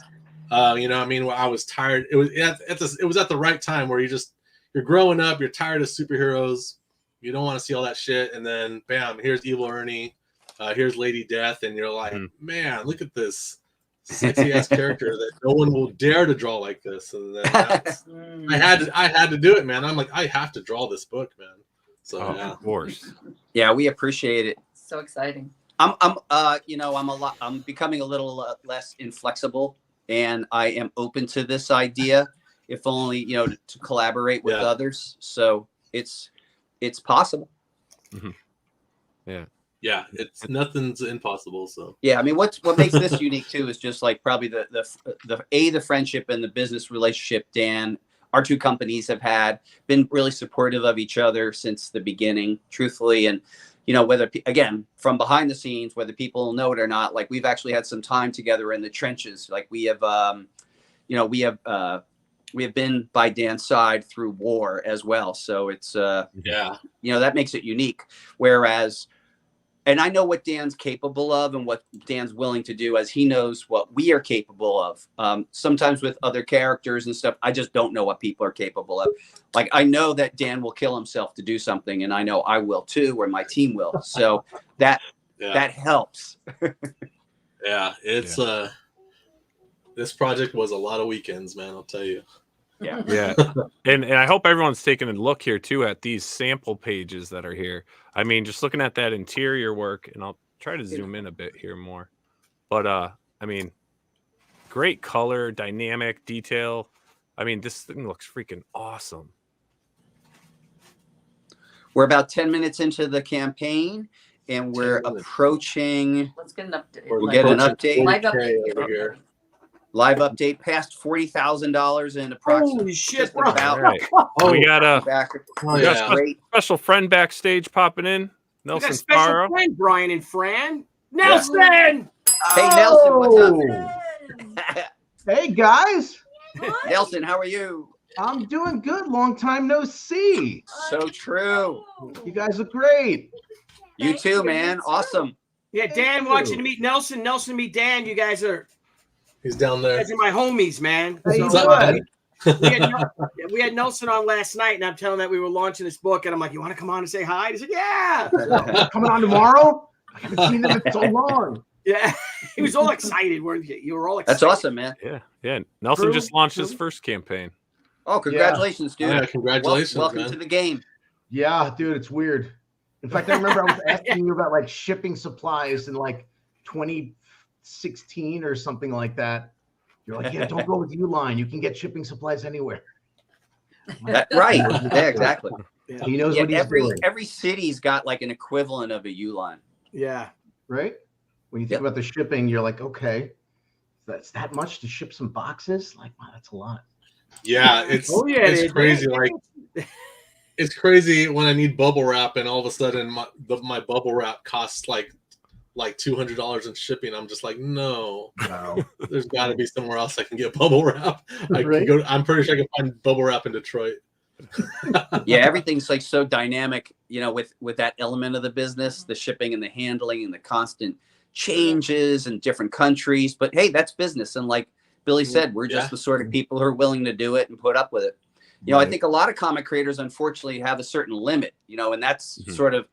You know what I mean? I was tired. It was at the right time where you're growing up, you're tired of superheroes, you don't want to see all that shit, and then bam, here's Evil Ernie, here's Lady Death, and you're like, man, look at this sexy ass character that no one will dare to draw like this. And then I had to do it, man. I'm like, I have to draw this book, man. So of course. Yeah, we appreciate it. So exciting. I'm becoming a little less inflexible, and I am open to this idea, if only to collaborate with others. So it's possible. Yeah, it's nothing's impossible. So yeah, I mean, what makes this unique too is just like probably the friendship and the business relationship. Dan, our two companies have been really supportive of each other since the beginning, truthfully, and you know, whether again from behind the scenes, whether people know it or not, like we've actually had some time together in the trenches. Like we have, you know, we have been by Dan's side through war as well. So it's Yeah. you know, that makes it unique. Whereas, and I know what Dan's capable of and what Dan's willing to do, as he knows what we are capable of. Sometimes with other characters and stuff, I just don't know what people are capable of. Like, I know that Dan will kill himself to do something, and I know I will too, or my team will. So that helps. Yeah, it's this project was a lot of weekends, man, I'll tell you. Yeah. And I hope everyone's taking a look here too at these sample pages that are here. I mean, just looking at that interior work, and I'll try to zoom in a bit here more. But I mean, great color, dynamic detail. I mean, this thing looks freaking awesome. We're about 10 minutes into the campaign, and we're approaching. Let's get an update. We'll get an update. Live update. Over here. Live update past $40,000 in approximately. Holy shit, just bro. about. All right. We got a Back. Oh, we got yeah. a Great. special friend backstage popping in. We got a Nelson special Sparrow. friend, Brian and Fran. Nelson! Hey, Nelson, what's up? Hey guys, Nelson, how are you? I'm doing good. Long time no see. So true. You guys look great. You too, man. Awesome. Yeah, Dan you. wants you to meet Nelson. Nelson, meet Dan. You guys are He's down there. my homies, man. How you What's up, doing? man? We had Nelson on last night, and I'm telling him that we were launching this book, and I'm like, "You want to come on and say hi?" He said, "Yeah." Coming on tomorrow? I haven't seen them in so long. Yeah, he was all excited. Weren't you? You were all excited. That's awesome, man. Yeah. Nelson True, just launched his true. first campaign. Oh, congratulations, dude. Yeah, congratulations, Welcome man. to the game. Yeah, dude, it's weird. In fact, I remember I was asking you about like shipping supplies in like 2016 or something like that. You're like, yeah, don't go with Uline. You can get shipping supplies anywhere. Right. Yeah, exactly. He knows Yeah, what he's doing, every city's got like an equivalent of a U-line. Yeah. right? When you think about the shipping, you're like, okay, that's that much to ship some boxes? Like, wow, that's a lot. Yeah, it's it's crazy. Like, it's crazy when I need bubble wrap, and all of a sudden my bubble wrap costs like $200 in shipping. I'm just like, no, there's got to be somewhere else I can get bubble wrap. I can go. I'm pretty sure I can find bubble wrap in Detroit. Yeah, everything's like so dynamic, you know, with that element of the business, the shipping and the handling and the constant changes in different countries. But hey, that's business, and like Billy said, we're just the sort of people who are willing to do it and put up with it. You know, I think a lot of comic creators unfortunately have a certain limit, you know, and that's sort of,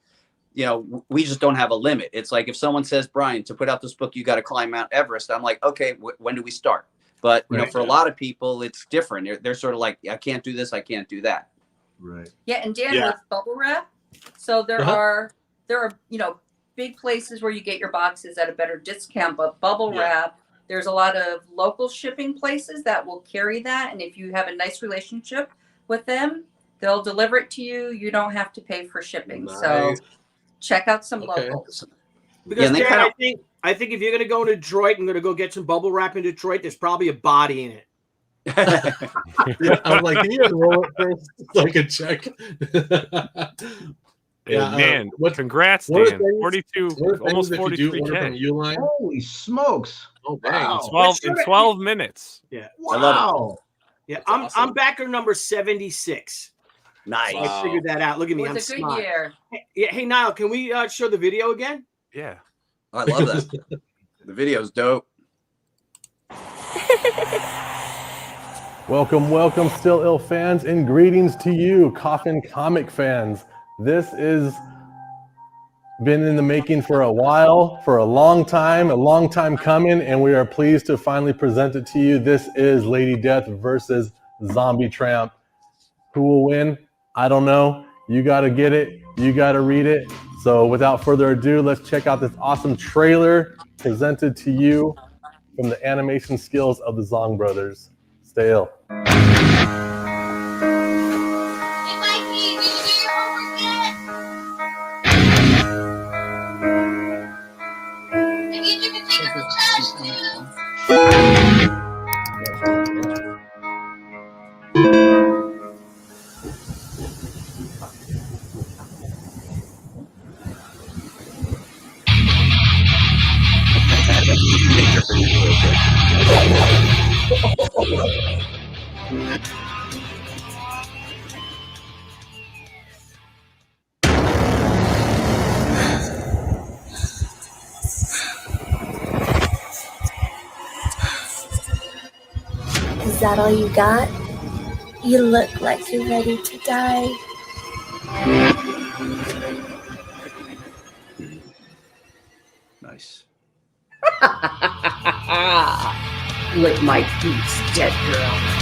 you know, we just don't have a limit. It's like if someone says, Brian, to put out this book, you got to climb Mount Everest. I'm like, okay, when do we start? But, you know, for a lot of people, it's different. They're sort of like, I can't do this. I can't do that. Right. Yeah, and Dan, with bubble wrap, so there are, you know, big places where you get your boxes at a better discount, but bubble wrap, there's a lot of local shipping places that will carry that. And if you have a nice relationship with them, they'll deliver it to you. You don't have to pay for shipping. Nice. So check out some locals. Because Dan, I think if you're going to go to Detroit and going to go get some bubble wrap in Detroit, there's probably a body in it. I was like, can you roll it first so I can check? Man, congrats, Dan. 42, almost 43K. Holy smokes. Oh, dang. In 12 minutes. Yeah. Wow. I love it. Yeah, I'm backer number 76. Nice. So I figured that out. Look at me. It I'm was a good smart. year. Hey, Nile, can we show the video again? Yeah. I love that. The video's dope. Welcome, Still Ill fans, and greetings to you, Coffin Comic fans. This is been in the making for a while, for a long time coming, and we are pleased to finally present it to you. This is Lady Death versus Zombie Tramp. Who will win? I don't know. You got to get it. You got to read it. So without further ado, let's check out this awesome trailer presented to you from the animation skills of the Zong brothers. Stay ill. Is that all you got? You look like you're ready to die. Nice. Lick my boots, dead girl.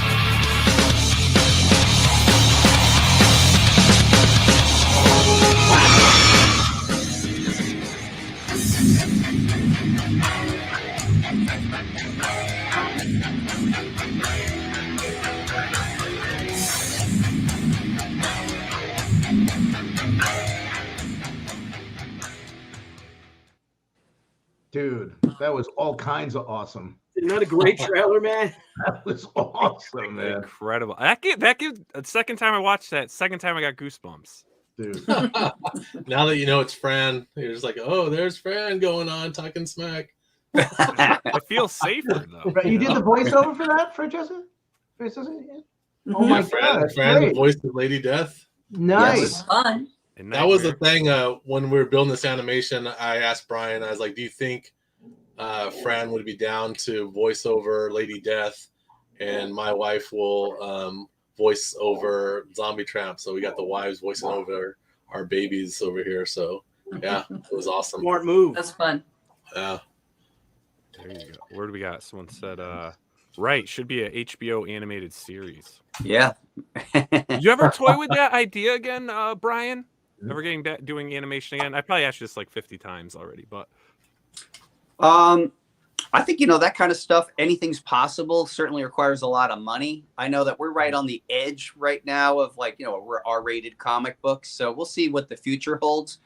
Dude, that was all kinds of awesome. Isn't that a great trailer, man? That was awesome, man. Incredible. That gives the second time I watched that, second time I got goosebumps. Dude. Now that you know it's Fran, you're just like, oh, there's Fran going on talking smack. I feel safer though. Right, you did the voiceover for that, for Jessica? Oh my God, Fran, the great. voice of Lady Death. Nice. Yes. Fun. That was the thing when we were building this animation. I asked Brian, I was like, do you think Fran would be down to voice over Lady Death, and my wife will voice over Zombie Tramp? So we got the wives voicing over our babies over here. So yeah, it was awesome. Smart move. That's fun. Yeah. There you go. Where do we got? Someone said, right, should be a HBO animated series. Yeah. You ever toy with that idea again, Brian? Ever getting back doing animation again? I probably asked you this like 50 times already, but I think, that kind of stuff, anything's possible. Certainly requires a lot of money. I know that we're right on the edge right now of we're R-rated comic books. So we'll see what the future holds.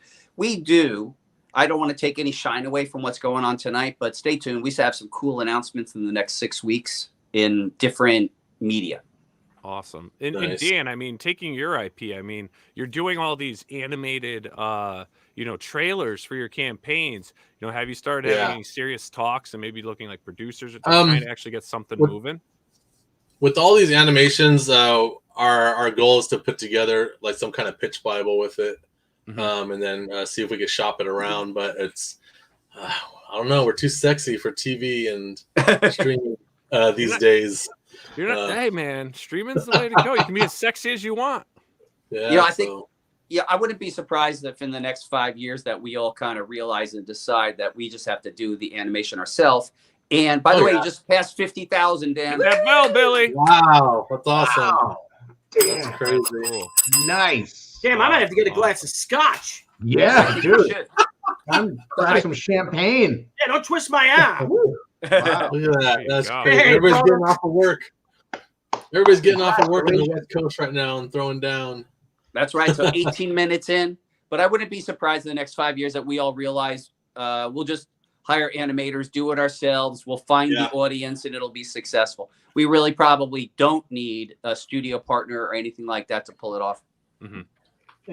I don't want to take any shine away from what's going on tonight, but stay tuned. We have some cool announcements in the next 6 weeks in different media. awesome. And Nice. Dan, I mean, taking your IP, I mean, you're doing all these animated trailers for your campaigns. Have you started having Yeah. any serious talks and maybe looking like producers or trying to actually get something moving? With all these animations, our goal is to put together like some kind of pitch Bible with it, and then see if we can shop it around. But it's, I don't know, we're too sexy for TV and streaming these days. You're not. Hey, man, streaming's the way to go. You can be as sexy as you want. Yeah, I think. Yeah, I wouldn't be surprised if in the next 5 years that we all kind of realize and decide that we just have to do the animation ourselves. And by the way, you just passed 50,000, Dan. That bell, Billy. Wow, that's awesome. Wow. That's Damn. crazy. Cool. Nice. Damn, I might have to get a glass of scotch. Yeah, You dude. should. I'm trying some champagne. Yeah, don't twist my arm. Woo. Wow. Look at that. There you That's go. crazy. Hey, Everybody's brother. getting off of work. Everybody's getting off of work on the West Coast right now and throwing down. That's right. So 18 minutes in. But I wouldn't be surprised in the next 5 years that we all realize we'll just hire animators, do it ourselves. We'll find the audience and it'll be successful. We really probably don't need a studio partner or anything like that to pull it off. Mm-hmm.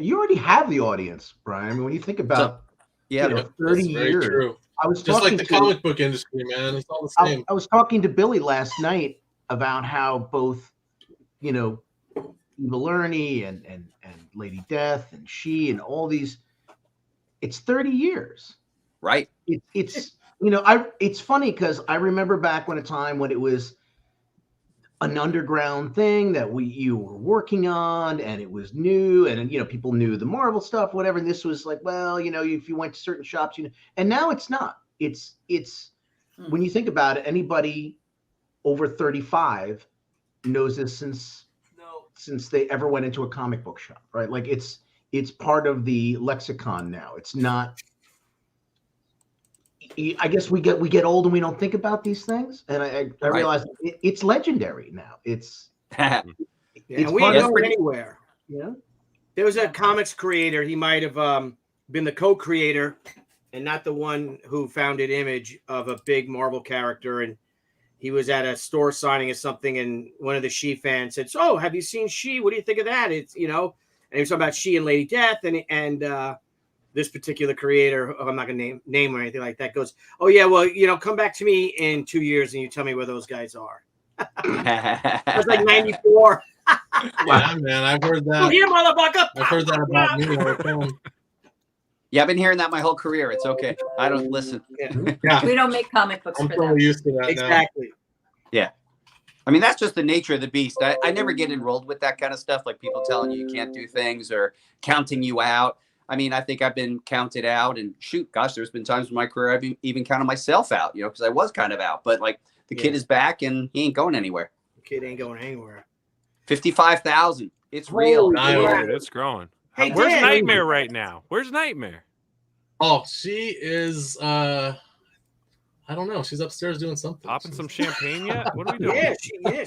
You already have the audience, Brian. I mean, when you think about Yeah. 30 That's very years. true. I was Just talking like the to- comic book industry, man. It's all the same. I was talking to Billy last night about how both, Evil Ernie and Lady Death and She and all these, it's 30 years. Right. It's it's funny because I remember back when a time when it was an underground thing that you were working on and it was new and people knew the Marvel stuff, whatever. And this was like, well, if you went to certain shops, and now it's not. It's when you think about it, anybody over 35 knows this since they ever went into a comic book shop, right? Like it's part of the lexicon now. It's not. I guess we get old and we don't think about these things, and I realize it's legendary now. It's Yeah, we part ain't of- going anywhere. yeah. There was a comics creator. He might have been the co-creator and not the one who founded Image of a big Marvel character. And he was at a store signing or something, and one of the She fans said, "So, have you seen She? What do you think of that?" It's and he was talking about She and Lady Death, and this particular creator, I'm not going to name or anything like that, goes, "Oh yeah, well, come back to me in 2 years and you tell me where those guys are." I was like 94. Yeah, man, I've heard Oh, that. here, motherfucker. I've heard that about me all the time. Yeah, I've been hearing that my whole career. It's okay. I don't listen. Yeah, We don't make comic books I'm for so them. used to that now. Exactly. I mean, that's just the nature of the beast. I never get enrolled with that kind of stuff, like people telling you can't do things or counting you out. I mean, I think I've been counted out, and shoot, gosh, there's been times in my career I've even counted myself out, you know, because I was kind of out. But like the kid is back and he ain't going anywhere. The kid ain't going anywhere. 55,000. It's real. Dude, it's growing. Hey, Where's Dan. Nightmare right now? Where's Nightmare? Oh, she is. I don't know. She's upstairs doing something. Popping some champagne yet? What are we doing? Yeah,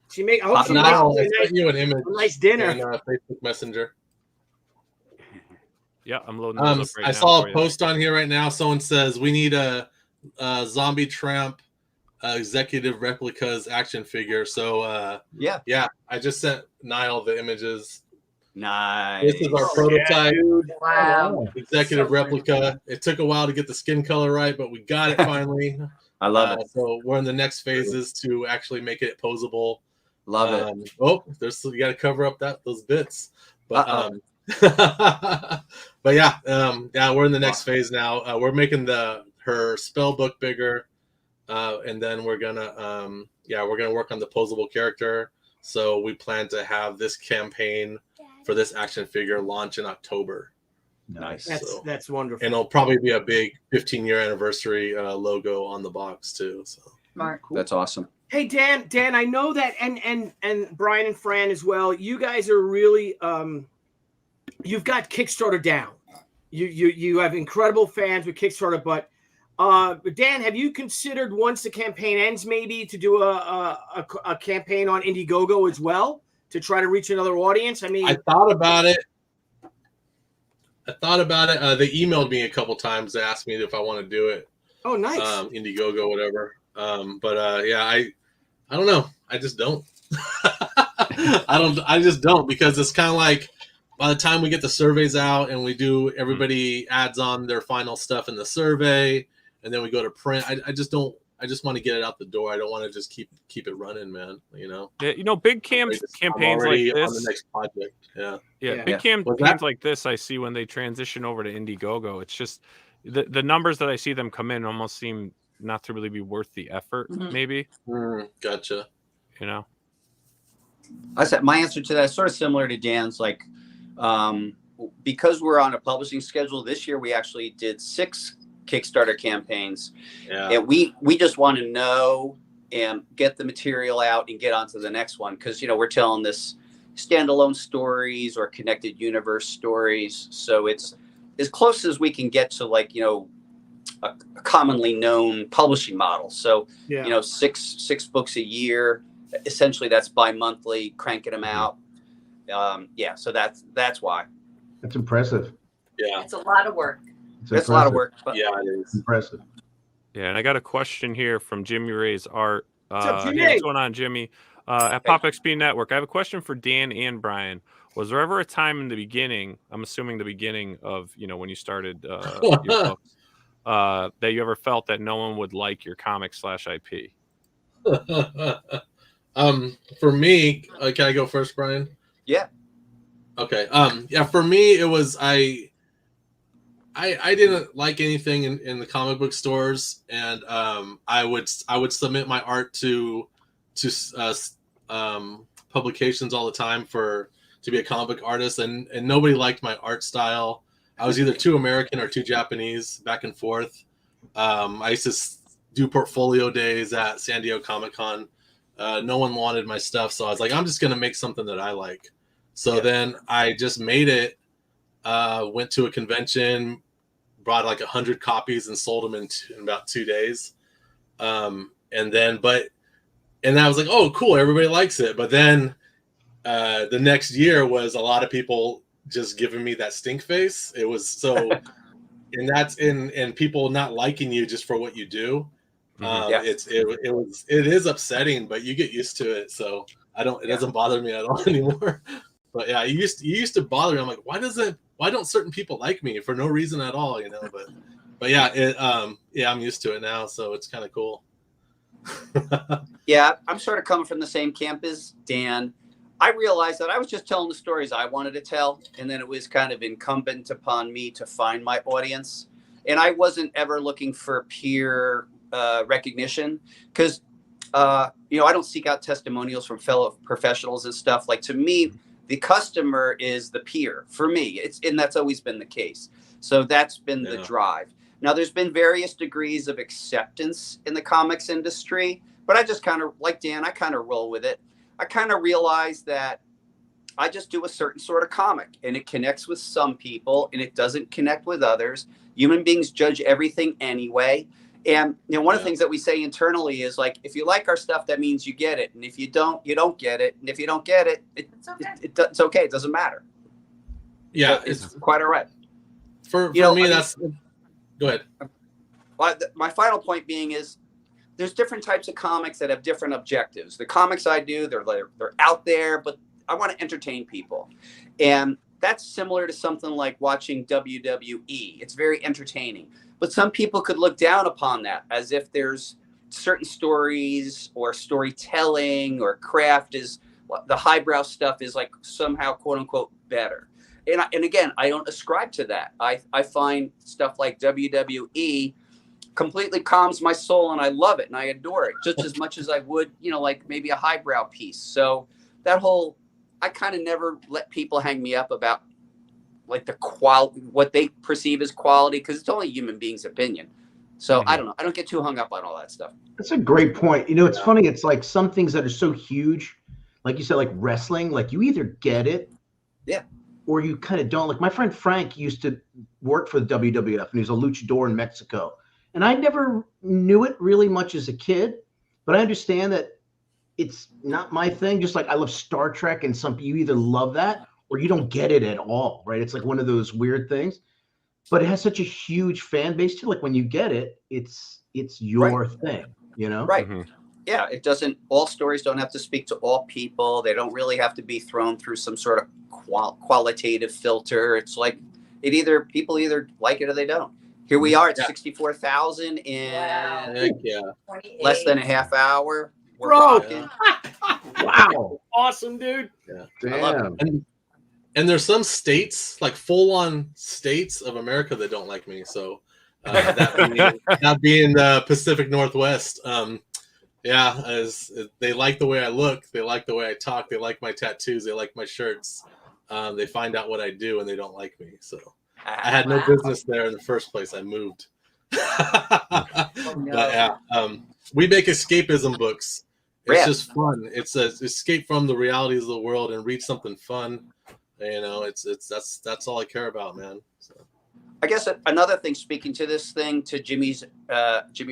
she make. I hope she Now, I makes sent you an image. a nice dinner. In, Facebook Messenger. Yeah, I'm loading those up right now. I saw a post on here right now. Someone says we need a zombie Tramp executive replicas action figure. So yeah, I just sent Nile the images. Nice. This is our prototype. Wow. Executive replica. It took a while to get the skin color right, but we got it finally. I love it. So we're in the next phases to actually make it posable. Love it. Oh, you got to cover up those bits, but but yeah, we're in the next phase now. We're making her spell book bigger, and then we're gonna work on the posable character. So we plan to have this campaign for this action figure launch in October. Nice. That's wonderful. And it'll probably be a big 15-year anniversary logo on the box too. So Smart. Cool. That's awesome. Hey, Dan, I know that, and Brian and Fran as well. You guys are really, you've got Kickstarter down. You have incredible fans with Kickstarter, but Dan, have you considered once the campaign ends, maybe to do a campaign on Indiegogo as well to try to reach another audience? I mean, I thought about it. They emailed me a couple times. They asked me if I want to do it. Oh, nice. Indiegogo, whatever. I don't know. I just don't. I just don't, because it's kind of like by the time we get the surveys out and we do, everybody adds on their final stuff in the survey, and then we go to print. I just don't. I just want to get it out the door. I don't want to just keep it running, man. You know. Yeah, big campaigns like this. On the next project. Yeah. Big campaigns like this, I see when they transition over to Indiegogo. It's just the numbers that I see them come in almost seem not to really be worth the effort. Maybe. Gotcha. You know. I said my answer to that is sort of similar to Dan's. Like, because we're on a publishing schedule this year, we actually did 6 Kickstarter campaigns. Yeah. And we just want to know and get the material out and get on to the next one, because we're telling this standalone stories or connected universe stories, so it's as close as we can get to a commonly known publishing model. So 6 books a year, essentially that's bi-monthly, cranking them out. So that's why. That's impressive. Yeah, It's a lot of work. That's a lot of work, but yeah, it is Impressive. Yeah, and I got a question here from Jimmy Ray's Art. What's up, Jimmy? Hey, what's going on, Jimmy? At POPXP Network, I have a question for Dan and Brian. Was there ever a time in the beginning, I'm assuming the beginning of, when you started your books, that you ever felt that no one would like your comic/IP? For me, can I go first, Brian? Yeah. Okay. For me, it was I didn't like anything in the comic book stores, and I would submit my art to publications all the time to be a comic book artist, and nobody liked my art style. I was either too American or too Japanese, back and forth. I used to do portfolio days at San Diego Comic-Con. No one wanted my stuff, so I was like, I'm just gonna make something that I like. So then I just made it. Went to a convention, brought like 100 copies and sold them in about 2 days. And I was like, oh, cool, everybody likes it. But then the next year was a lot of people just giving me that stink face. It was so, and people not liking you just for what you do. It is upsetting, but you get used to it. So it doesn't bother me at all anymore. But yeah, it used to bother me. I'm like, why don't certain people like me for no reason at all, But yeah, I'm used to it now, so it's kind of cool. Yeah, I'm sort of coming from the same camp as Dan. I realized that I was just telling the stories I wanted to tell, and then it was kind of incumbent upon me to find my audience. And I wasn't ever looking for peer recognition, because you know, I don't seek out testimonials from fellow professionals and stuff. Like, to me, the customer is the peer for me. And that's always been the case. So that's been the drive. Now, there's been various degrees of acceptance in the comics industry, but I just kind of, like Dan, I kind of roll with it. I kind of realize that I just do a certain sort of comic, and it connects with some people and it doesn't connect with others. Human beings judge everything anyway. And, you know, one of the things that we say internally is, like, if you like our stuff, that means you get it. And if you don't, you don't get it. And if you don't get it, it's okay. It doesn't matter. Yeah. It's quite all right. For me, that's, go ahead. My final point being is, there's different types of comics that have different objectives. The comics I do, they're out there, but I want to entertain people. And that's similar to something like watching WWE. It's very entertaining. But some people could look down upon that as if there's certain stories or storytelling or craft is the highbrow stuff is like somehow, quote unquote, better. And again, I don't ascribe to that. I find stuff like WWE completely calms my soul, and I love it and I adore it just as much as I would, you know, like maybe a highbrow piece. So that whole, I kind of never let people hang me up about like the quality, what they perceive as quality, because it's only human beings' opinion. So I don't know. I don't get too hung up on all that stuff. That's a great point. You know, it's funny. It's like some things that are so huge, like you said, like wrestling, like you either get it, or you kind of don't. Like my friend Frank used to work for the WWF, and he was a luchador in Mexico. And I never knew it really much as a kid, but I understand that it's not my thing. Just like I love Star Trek, and you either love that or you don't get it at all, right? It's like one of those weird things, but it has such a huge fan base too. Like when you get it, it's your thing, you know? Right. Yeah. It doesn't, all stories don't have to speak to all people. They don't really have to be thrown through some sort of qualitative filter. It's like people either like it or they don't. Here we are at 64,000 in less than a half hour. We're rocking. Wow. Awesome, dude. Yeah. Damn. I love it. And there's some states, like full-on states of America, that don't like me. So that being the Pacific Northwest, as they like the way I look, they like the way I talk, they like my tattoos, they like my shirts. They find out what I do, and they don't like me. So I had no business there in the first place. I moved. But we make escapism books. It's just fun. It's a escape from the realities of the world and read something fun. You know, that's all I care about, man. So. I guess another thing, speaking to this thing, to Jimmy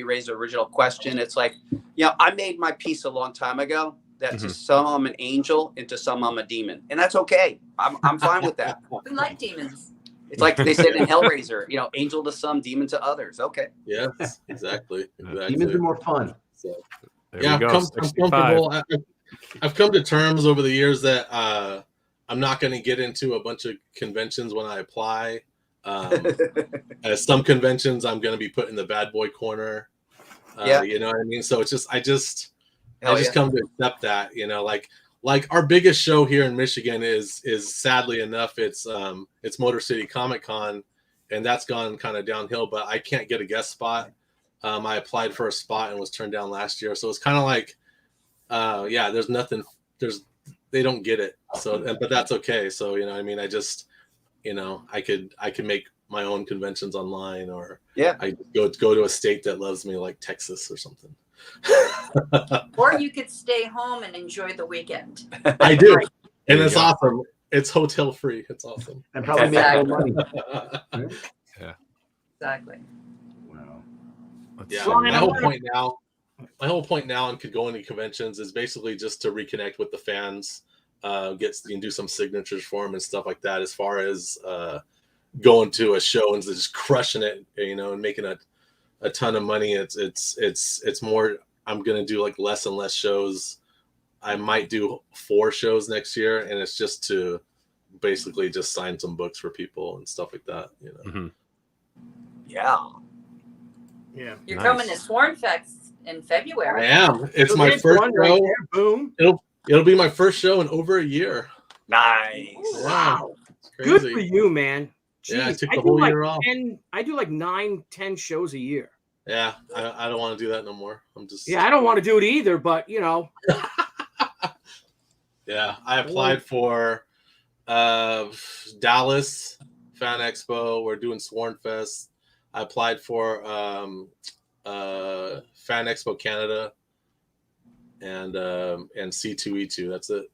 Ray's original question, it's like, you know, I made my peace a long time ago that to some I'm an angel and to some I'm a demon, and that's okay. I'm fine with that. We like demons. It's like they said in Hellraiser, you know, angel to some, demon to others. Okay. Yes, exactly. Demons are more fun. So, There yeah, we go, I'm 65. comfortable. I've come to terms over the years that I'm not going to get into a bunch of conventions when I apply. At some conventions, I'm going to be put in the bad boy corner. You know what I mean? So it's just, I just come to accept that, you know, like our biggest show here in Michigan is sadly enough, it's Motor City Comic Con, and that's gone kind of downhill, but I can't get a guest spot. I applied for a spot and was turned down last year. So it's kind of like, there's nothing, they don't get it. So, but that's okay. So, you know, I mean, I just, you know, I could make my own conventions online, or I go to a state that loves me, like Texas or something. Or you could stay home and enjoy the weekend. I do. And it's awesome. It's hotel free. It's awesome. And probably make more money. Exactly. Wow. Yeah. My whole point now and could go into conventions is basically just to reconnect with the fans, do some signatures for them and stuff like that. As far as going to a show and just crushing it, you know, and making a ton of money. It's more, I'm going to do like less and less shows. I might do 4 shows next year, and it's just to basically just sign some books for people and stuff like that, you know. Yeah. You're coming to Swarmfest in February. I am. It's my first show. Boom. It'll be my first show in over a year. Nice. Wow. Good for you, man. Jeez, I took the whole year off. I do like 9-10 shows a year. Yeah, I don't want to do that no more. I'm just Yeah, I don't want to do it either, but you know. Yeah, I applied for Dallas Fan Expo. We're doing Sworn Fest. I applied for Fan Expo Canada and C2E2. That's it.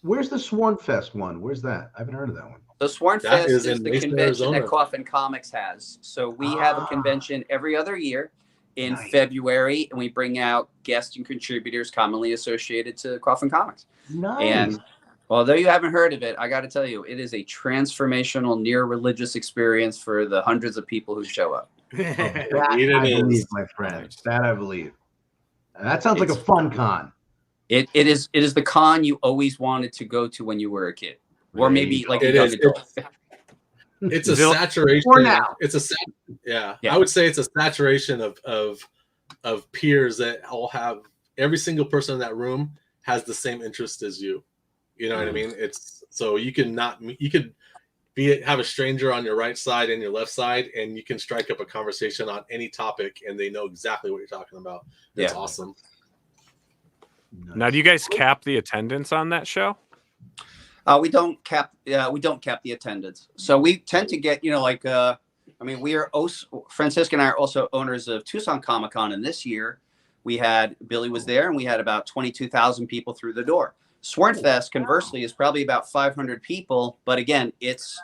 Where's the Sworn Fest one? Where's that? I haven't heard of that one. The Sworn That Fest is is in the Mason, convention that Arizona. Coffin Comics has. So we have a convention every other year in Nice. February, and we bring out guests and contributors commonly associated to Coffin Comics. Nice. And although you haven't heard of it, I got to tell you, it is a transformational, near religious experience for the hundreds of people who show up. That Indeed it I believe, is. my friend. That I believe. That sounds like a fun con. It is the con you always wanted to go to when you were a kid, or maybe like a It young is. adult. It's a Zil- saturation. For now. It's a yeah. Yeah. I would say it's a saturation of peers that all have, every single person in that room has the same interest as you. You know what I mean? It's so you could have a stranger on your right side and your left side, and you can strike up a conversation on any topic, and they know exactly what you're talking about. It's awesome. Now, do you guys cap the attendance on that show? We don't cap the attendance. So we tend to get, we are Francisca and I are also owners of Tucson Comic Con, and this year Billy was there, and we had about 22,000 people through the door. Sworn Fest, conversely, is probably about 500 people, but again, it's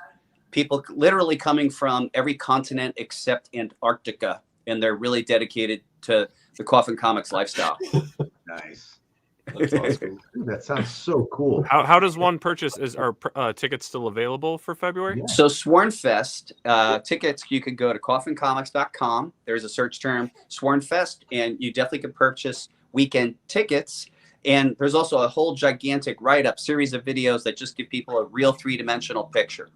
people literally coming from every continent except Antarctica, and they're really dedicated to the Coffin Comics lifestyle. Nice. That's awesome. Dude, that sounds so cool. How does one purchase? Are tickets still available for February? Yeah. So Sworn Fest tickets, you could go to coffincomics.com. There's a search term, Sworn Fest, and you definitely could purchase weekend tickets. And there's also a whole gigantic write-up series of videos that just give people a real three-dimensional picture.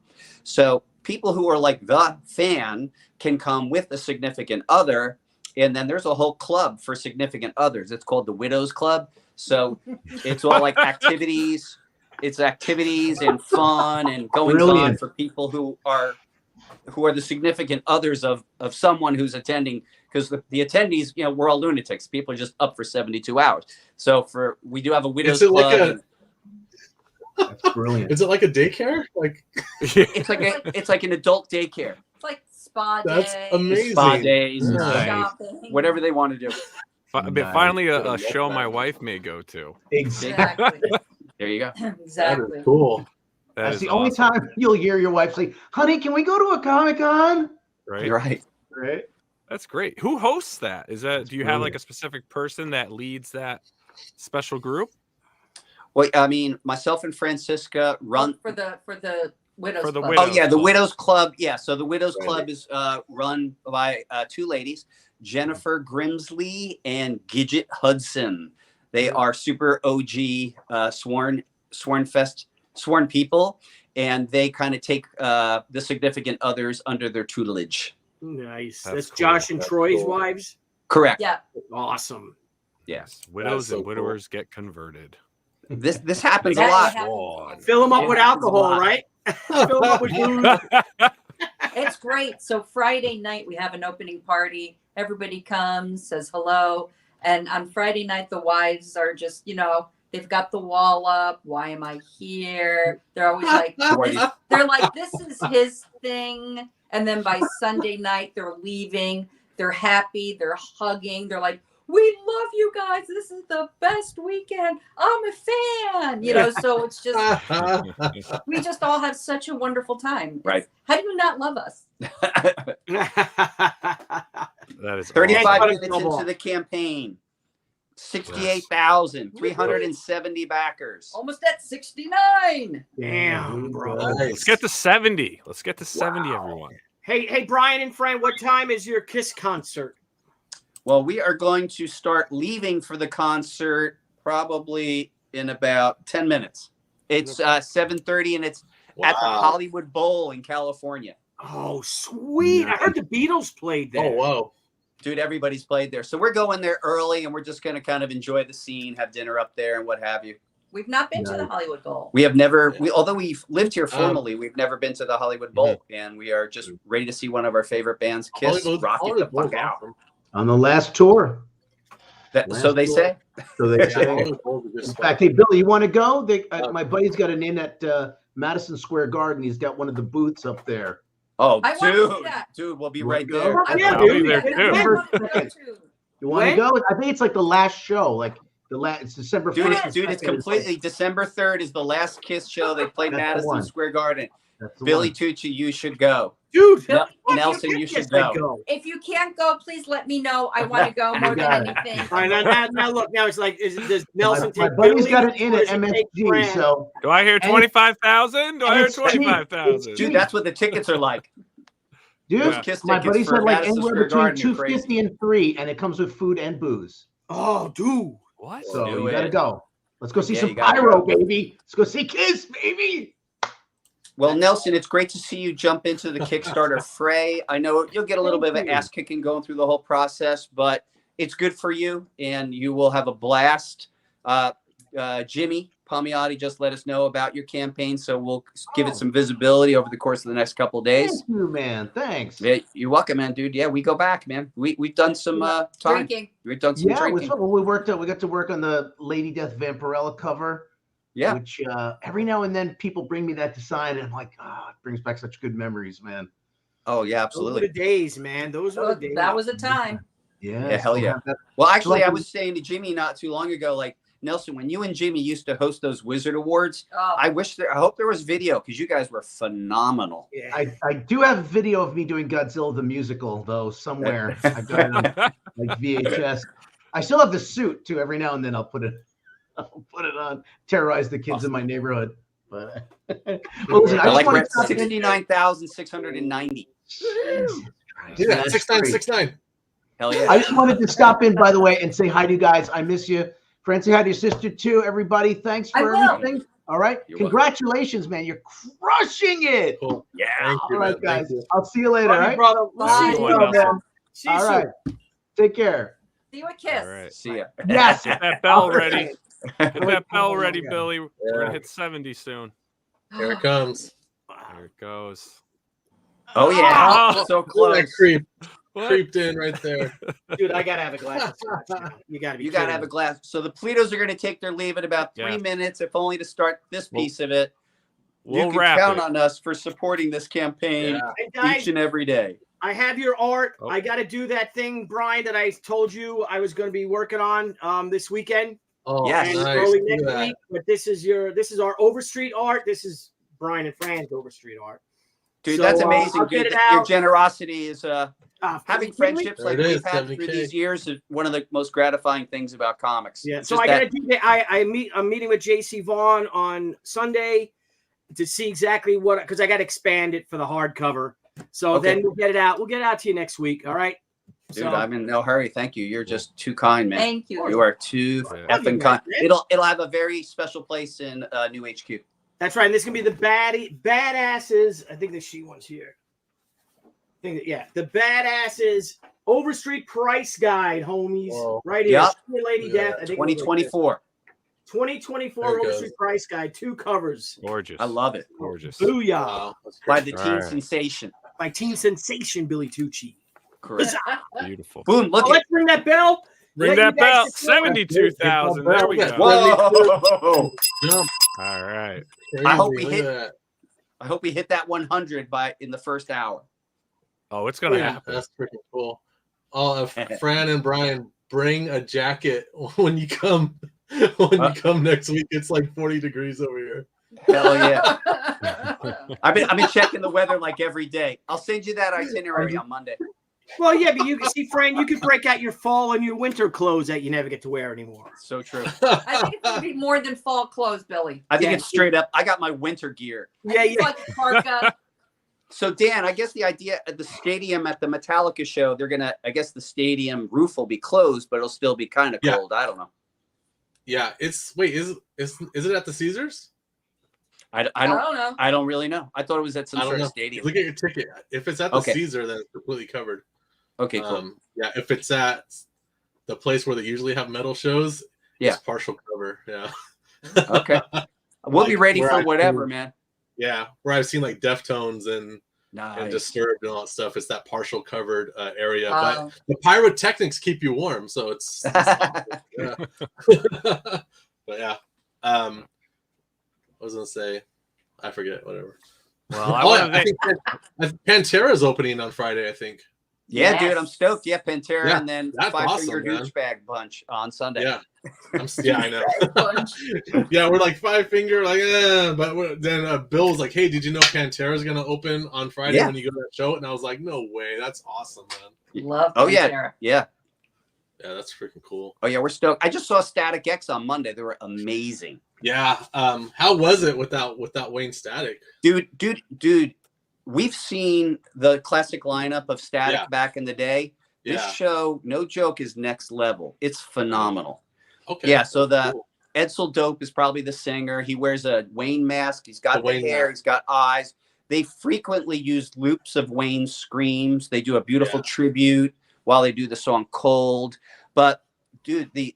So people who are like the fan can come with a significant other. And then there's a whole club for significant others. It's called the Widows Club. So it's all like activities. It's activities and fun and goings on for people who are the significant others of someone who's attending. Because the attendees, we're all lunatics. People are just up for 72 hours. So we do have a Widows Club. That's brilliant. Is it like a daycare? Like it's like an adult daycare. It's like spa that's day, amazing. Spa days, Nice. shopping. whatever they want to do. But Nice. finally, a show my wife may go to. Exactly. Exactly. There you go. That Exactly. is cool. That That's is the only awesome, time you'll hear your wife say, "Honey, can we go to a Comic-Con?" right? You're right. Right. That's great. Who hosts that? Do you have like a specific person that leads that special group? Well, I mean, myself and Francisca run for the widows. For the Club. widows. Oh yeah, the Club. Widows Club. Yeah, so the Widows Right. Club is run by two ladies, Jennifer Grimsley and Gidget Hudson. They are super OG Sworn people, and they kind of take the significant others under their tutelage. Nice. That's That's cool. Josh and That's Troy's cool. wives. Correct. Yeah. Awesome. Yes. Widows so and cool. widowers get converted. This happens a That lot. happens. Fill them up It with happens a alcohol, lot. right? Fill them up with booze. It's great. So Friday night we have an opening party. Everybody comes, says hello, and on Friday night the wives are just, they've got the wall up. Why am I here? They're always like, they're like, this is his thing. And then by Sunday night they're leaving. They're happy. They're hugging. They're like, we love you guys. This is the best weekend. I'm a fan. So it's just, we just all have such a wonderful time. Right. How do you not love us? That is 35 awesome. minutes into the campaign, 68,370 backers. Almost at 69. Damn, bro. Let's get to 70. Let's get to 70, everyone. Hey, Brian and Fran, what time is your Kiss concert? Well, we are going to start leaving for the concert probably in about 10 minutes. It's 7:30, and it's at the Hollywood Bowl in California. Oh, sweet. I heard the Beatles played there. Oh, wow. Dude, everybody's played there. So we're going there early, and we're just going to kind of enjoy the scene, have dinner up there and what have you. We've not been to the Hollywood Bowl. We have never, although we've lived here formally, we've never been to the Hollywood Bowl, and we are just ready to see one of our favorite bands, Kiss, rock it the fuck out. On the last tour. So they say. So they say. In fact, hey, Billy, you want to go? My buddy's got an in at Madison Square Garden. He's got one of the booths up there. Oh, I wanna see that. dude, we'll be You wanna right go? there. Yeah, I'll be there That's too. what I want to go to. You want to go? I think it's like the last show. Like it's December 1st. Dude, it's completely December 3rd is the last Kiss show. They played That's the Madison one. Square Garden. That's the Billy one. Tucci, you should go. Dude, Nelson, you should go. If you can't go, please let me know. I want to go more than got it. anything. All right, now look. Now it's like, does Nelson My take buddy's Billy, got an in or at does he take MSG. Fran? So Do I hear And- 25,000? Do I and hear it's cheap. 25,000? Dude, that's what the tickets are like. dude, Yeah. Kiss my tickets buddy for said like Madison anywhere Square between Garden are crazy. $250 and $300, and it comes with food and booze. Oh, dude. What? So Do you gotta it. go. Let's go see Yeah, some you gotta pyro, go. baby. Let's go see Kiss, baby. Well, Nelson, it's great to see you jump into the Kickstarter fray. I know you'll get a little bit of an ass kicking going through the whole process, but it's good for you, and you will have a blast. Jimmy Palmiotti just let us know about your campaign, so we'll give it some visibility over the course of the next couple of days. Thank you, man. Thanks. Yeah, you're welcome, man, dude. Yeah, we go back, man. We've done some time. Drinking. We've done some Yeah, it was drinking. fun. We got to work on the Lady Death Vampirella cover. Yeah. Which every now and then people bring me that to sign, and I'm like, it brings back such good memories, man. Oh yeah, Those were absolutely. the days, man. Those were the days. That was a time. Yeah, Yeah, hell still yeah. have that. Well, actually, I Lucky- was saying to Jimmy not too long ago, like, Nelson, when you and Jimmy used to host those Wizard Awards, Oh, I hope there was video because you guys were phenomenal. Yeah. I do have video of me doing Godzilla the musical though somewhere. I got it on like VHS. I still have the suit too. Every now and then I'll put it on, terrorize the kids in my neighborhood. But well, listen, I I just like want we're to at stop in. 69,690. Yeah, 6969. Hell yeah. I just wanted to stop in, by the way, and say hi to you guys. I miss you. Friends, say hi to your sister too. Everybody, thanks I for will. everything. All right, You're congratulations, man. You're crushing it. Cool. Yeah. Thank All you, right, man. guys. Thank you. I'll see you later. Love All you, right. brother. We'll Bye. see you Good soon, one, man. Nelson. See you All soon. right. Take care. see you a kiss. All right. See ya. Yes. Get that bell All ready. right. Get that bell ready, Yeah. Billy. We're Yeah. gonna hit 70 soon. Here it comes. There it goes. Oh yeah. Oh. So Look at close. that creep What? creeped in right there. Dude, I gotta have a glass of scotch now. You gotta be You gotta kidding have a me. glass. So the Pulidos are gonna take their leave in about 3 Yes. minutes, if only to start this piece of it. We'll You can wrap count it. on us for supporting this campaign Yeah. Hey, guys, each and every day. I have your art. Oh. I got to do that thing, Brian, that I told you I was going to be working on this weekend Oh, Yes. and nice. early Look at next that. week. But this is our Overstreet art. This is Brian and Fran's Overstreet art. Dude, So, that's amazing, I'll get dude. it Your out. generosity is having Really? friendships There like it we've is, had through 70K. these years is one of the most gratifying things about comics. Yeah. It's So just I got to that- do that. I'm meeting with JC Vaughn on Sunday to see exactly what, because I got to expand it for the hardcover. So Okay. then we'll get it out. We'll get it out to you next week. All right. Dude, I'm in no hurry. Thank you. You're just too kind, man. Thank you. You are too Yeah. effing kind. It'll have a very special place in New HQ. That's right. And this is gonna be the badasses. I think the she one's here. The badasses Overstreet price guide, homies. Whoa. Right here. Yep. Sheer Lady Yeah. Death. I think it was right there. 2024. 2024 There it Overstreet goes. price guide, 2 covers. Gorgeous. I love it. Gorgeous. Booyah! Wow, that's By great. the teen Right. sensation. By teen sensation Billy Tucci. Correct. Beautiful. Boom, look Oh, at let's ring that bell. Ring Let that you guys bell. get to it. 72,000. There we go. Whoa! Jump. All right. I hope Crazy. we Look hit- at that. I hope we hit that 100 in the first hour. Oh, it's gonna happen. That's freaking cool. Oh, Fran and Brian, bring a jacket when you come. When you come next week, it's like 40 degrees over here. Hell yeah. I've been checking the weather like every day. I'll send you that itinerary on Monday. Well, yeah, but you can see, Fran, you could break out your fall and your winter clothes that you never get to wear anymore. So true. I think it's going to be more than fall clothes, Billy. I think Yeah. it's straight up. I got my winter gear. Yeah, It's yeah. like parka. So Dan, I guess the idea at the stadium at the Metallica show, I guess the stadium roof will be closed, but it'll still be kind of Yeah. cold. I don't know. Yeah, is it at the Caesars? I I don't don't know. I don't really know. I thought it was at some I don't sort know. of stadium. Look at your ticket. If it's at the Okay. Caesar, then it's completely covered. Okay, cool. Yeah, if it's at the place where they usually have metal shows, Yeah. it's partial cover. Yeah. Okay. We'll be Like, ready where for I've whatever, seen- man. Yeah, where I've seen like Deftones and and disturbed and all that stuff. It's that partial covered area, Oh. but the pyrotechnics keep you warm, so it's yeah. But yeah, I was gonna say, I forget, whatever. Well, I think Pantera's opening on Friday, I think. Yeah, Yes. dude, I'm stoked. Yeah, Pantera, Yeah, and then that's Five awesome, Finger man. Douchebag Bunch on Sunday. Yeah, yeah, I know. Bunch. Yeah, we're like Five Finger, like, but then Bill was like, "Hey, did you know Pantera's gonna open on Friday Yeah. when you go to that show?" And I was like, "No way, that's awesome, man." Love Oh yeah, Pantera. yeah. Yeah, that's freaking cool. Oh yeah, we're stoked. I just saw Static X on Monday. They were amazing. Yeah, how was it without Wayne Static? Dude. We've seen the classic lineup of Static Yeah. back in the day. This Yeah. show, no joke, is next level. It's phenomenal. Okay. Yeah, so the Cool. Edsel Dope is probably the singer. He wears a Wayne mask. He's got The the Wayne hair. mask. He's got eyes. They frequently use loops of Wayne's screams. They do a beautiful tribute while they do the song "Cold." But dude, the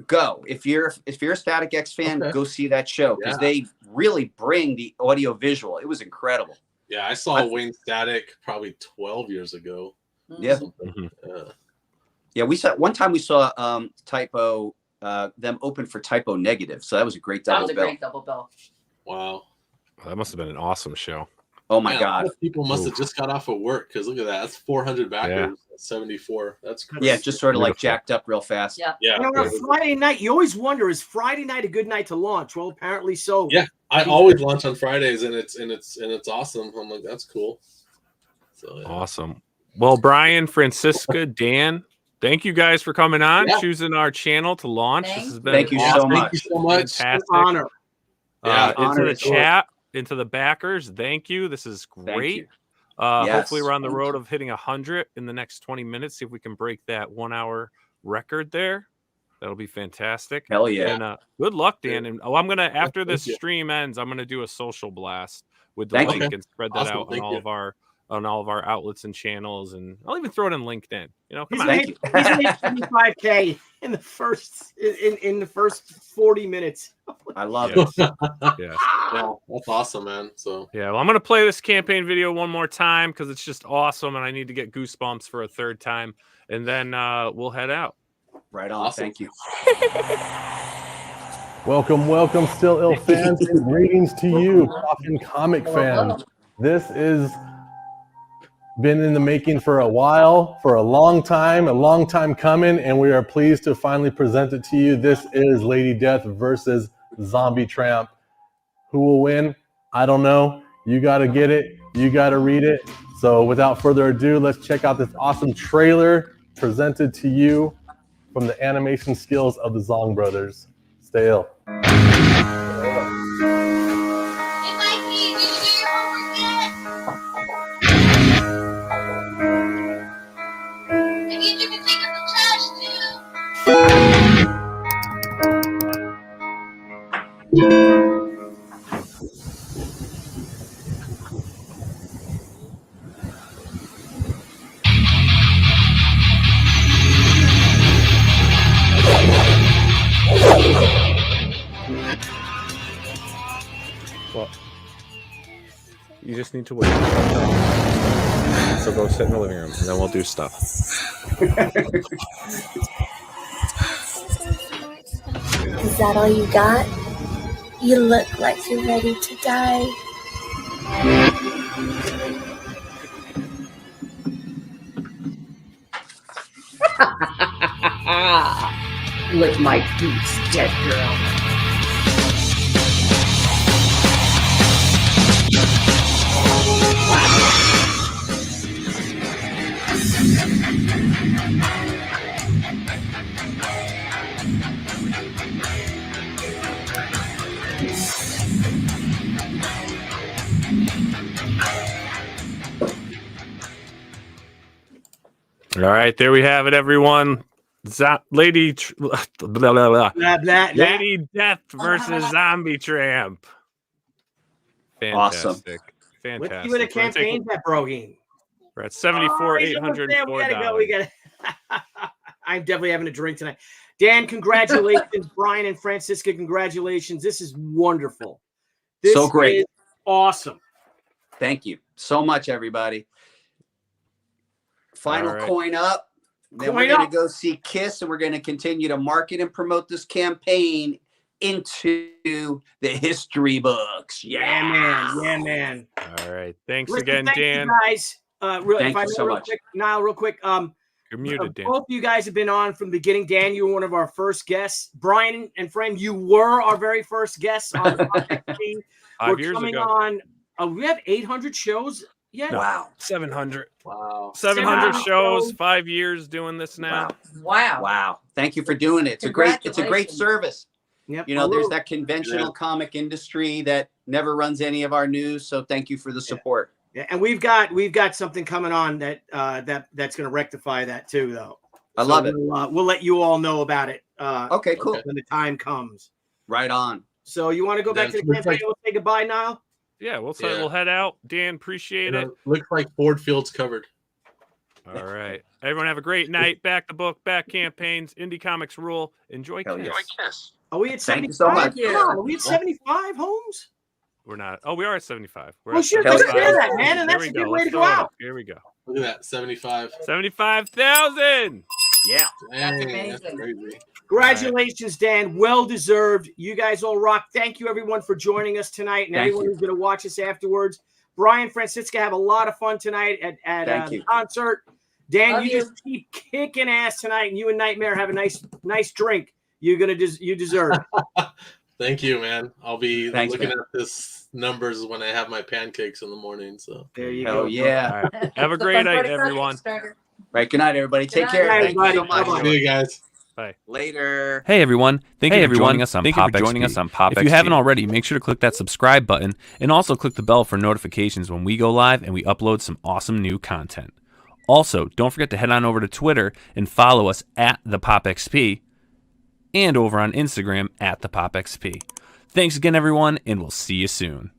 go if you're a Static X fan, Okay. go see that show because Yeah. they really bring the audio visual. It was incredible. Yeah, I saw Wayne Static probably 12 years ago. Yeah. Something. Yeah, one time we saw Typo them open for Typo Negative, so that was a great That double was a bill. great double bill. Wow. That must have been an awesome show. Oh my Man, god. a lot of people must have just got off of work because look at that. That's 400 backers. Yeah. 74. That's crazy. Yeah, just sort of like Beautiful. jacked up real fast. Yeah. Yeah. You know, on a Friday night, you always wonder, is Friday night a good night to launch? Well, apparently so. Yeah. I always launch on Fridays and it's awesome. I'm like, that's cool. So yeah. Awesome. Well, Brian, Francisca, Dan, thank you guys for coming on, Yeah. choosing our channel to launch. This has been Thank you so awesome. much. Thank you so much. Fantastic. An honor. Yeah, Into honor the is yours. chat, into the backers, thank you. This is Thank great. you. Hopefully Yes, we're on the thank road you. of hitting 100 in the next 20 minutes. See if we can break that 1 hour record there. That'll be fantastic. Hell yeah. And good luck, Dan. And I'm gonna after this Thank you. stream ends, I'm gonna do a social blast with the Thank link you. and spread that Awesome. out on Thank all you. of our outlets and channels, and I'll even throw it in LinkedIn. You know, come He's on. Thank you. made 75K in the first 40 minutes. I love Yes. it. Yes. Yeah, that's awesome, man. So Yeah, well, I'm gonna play this campaign video one more time because it's just awesome, and I need to get goosebumps for a third time, and then we'll head out. Right on. Awesome. Thank you. Welcome, Still Ill fans, and greetings to you, Coffin comic fans. This is been in the making for a while, for a long time coming, and we are pleased to finally present it to you. This is Lady Death versus Zombie Tramp. Who will win? I don't know. You got to get it. You got to read it. So without further ado, let's check out this awesome trailer presented to you from the animation skills of the Zong brothers. Stay ill. Well, you just need to wait. So go sit in the living room, and then we'll do stuff. Is that all you got? You look like you're ready to die. Lick my boots, dead girl. All right, there we have it, everyone. Lady Death versus Zombie Tramp. Awesome. Fantastic. Let's Fantastic. see what the campaign's at, Brogan. We're at 74, he's almost there. $804. We gotta go. We gotta. I'm definitely having a drink tonight. Dan, congratulations. Brian and Francisca, congratulations. This is wonderful. This So great. is awesome. Thank you so much, everybody. Final All right. coin up. Then we're Coin going up. to go see Kiss, and we're going to continue to market and promote this campaign into the history books. Yeah, man. Yeah, man. All right. Thanks Listen, again, thank Dan. you guys. Thank If I you may, so real much. quick, Nile, real quick. You're muted, Dan. Both of you guys have been on from the beginning. Dan, you were one of our first guests. Brian and Frame, you were our very first guests on the POPXP. 5 years coming ago. on. We have 800 shows yet. No. Wow. 700. Wow. 700 Wow. shows, 5 years doing this now. Wow. Wow. Thank you for doing it. It's a great Congratulations. service. Yep. You know, there's that conventional comic industry that never runs any of our news. So thank you for the support. Yeah, and we've got something coming on that's going to rectify that too, though. I love it. We'll let you all know about it. Okay, cool. When the time comes. Right on. So you want to go back to the campaign? We'll say goodbye now. Yeah, we'll Yeah. we'll head out. Dan, appreciate it. Looks like Ford Field's covered. All right. Everyone have a great night. Back the book, back campaigns, indie comics rule. Enjoy Hell Kiss. yes. Are we at 75? Thank you so much. Thank you. Are we at 75 homes? We're not. Oh, we are at 75. We're Well, at shoot, let's 75. do that, man, and Here that's we a good go. way Let's to go throw it out. up. Here we go. Look at that, 75. 75,000. Yeah. Dang, amazing. that's crazy. Congratulations, Dan. Well deserved. You guys all rock. Thank you, everyone, for joining us tonight, and Thank everyone you. who's going to watch us afterwards. Brian, Francisca, have a lot of fun tonight at Thank the you. concert. Dan, Love you you. just keep kicking ass tonight, and you and Nightmare have a nice drink. You deserve it. Thank you, man. I'll be Thanks, looking man. at this numbers when I have my pancakes in the morning. So There you Hell go. yeah. All right. Have a It's great fun night, part of everyone. Kickstarter. Right. Good night, everybody. Take Good care. night, Thank you so everybody. much. Bye-bye. see you guys. Later. Hey everyone, thank you for joining us on POPXP. If you haven't POPXP. already, make sure to click that subscribe button and also click the bell for notifications when we go live and we upload some awesome new content. Also, don't forget to head on over to Twitter and follow us at the POPXP and over on Instagram at the POPXP. Thanks again everyone, and we'll see you soon.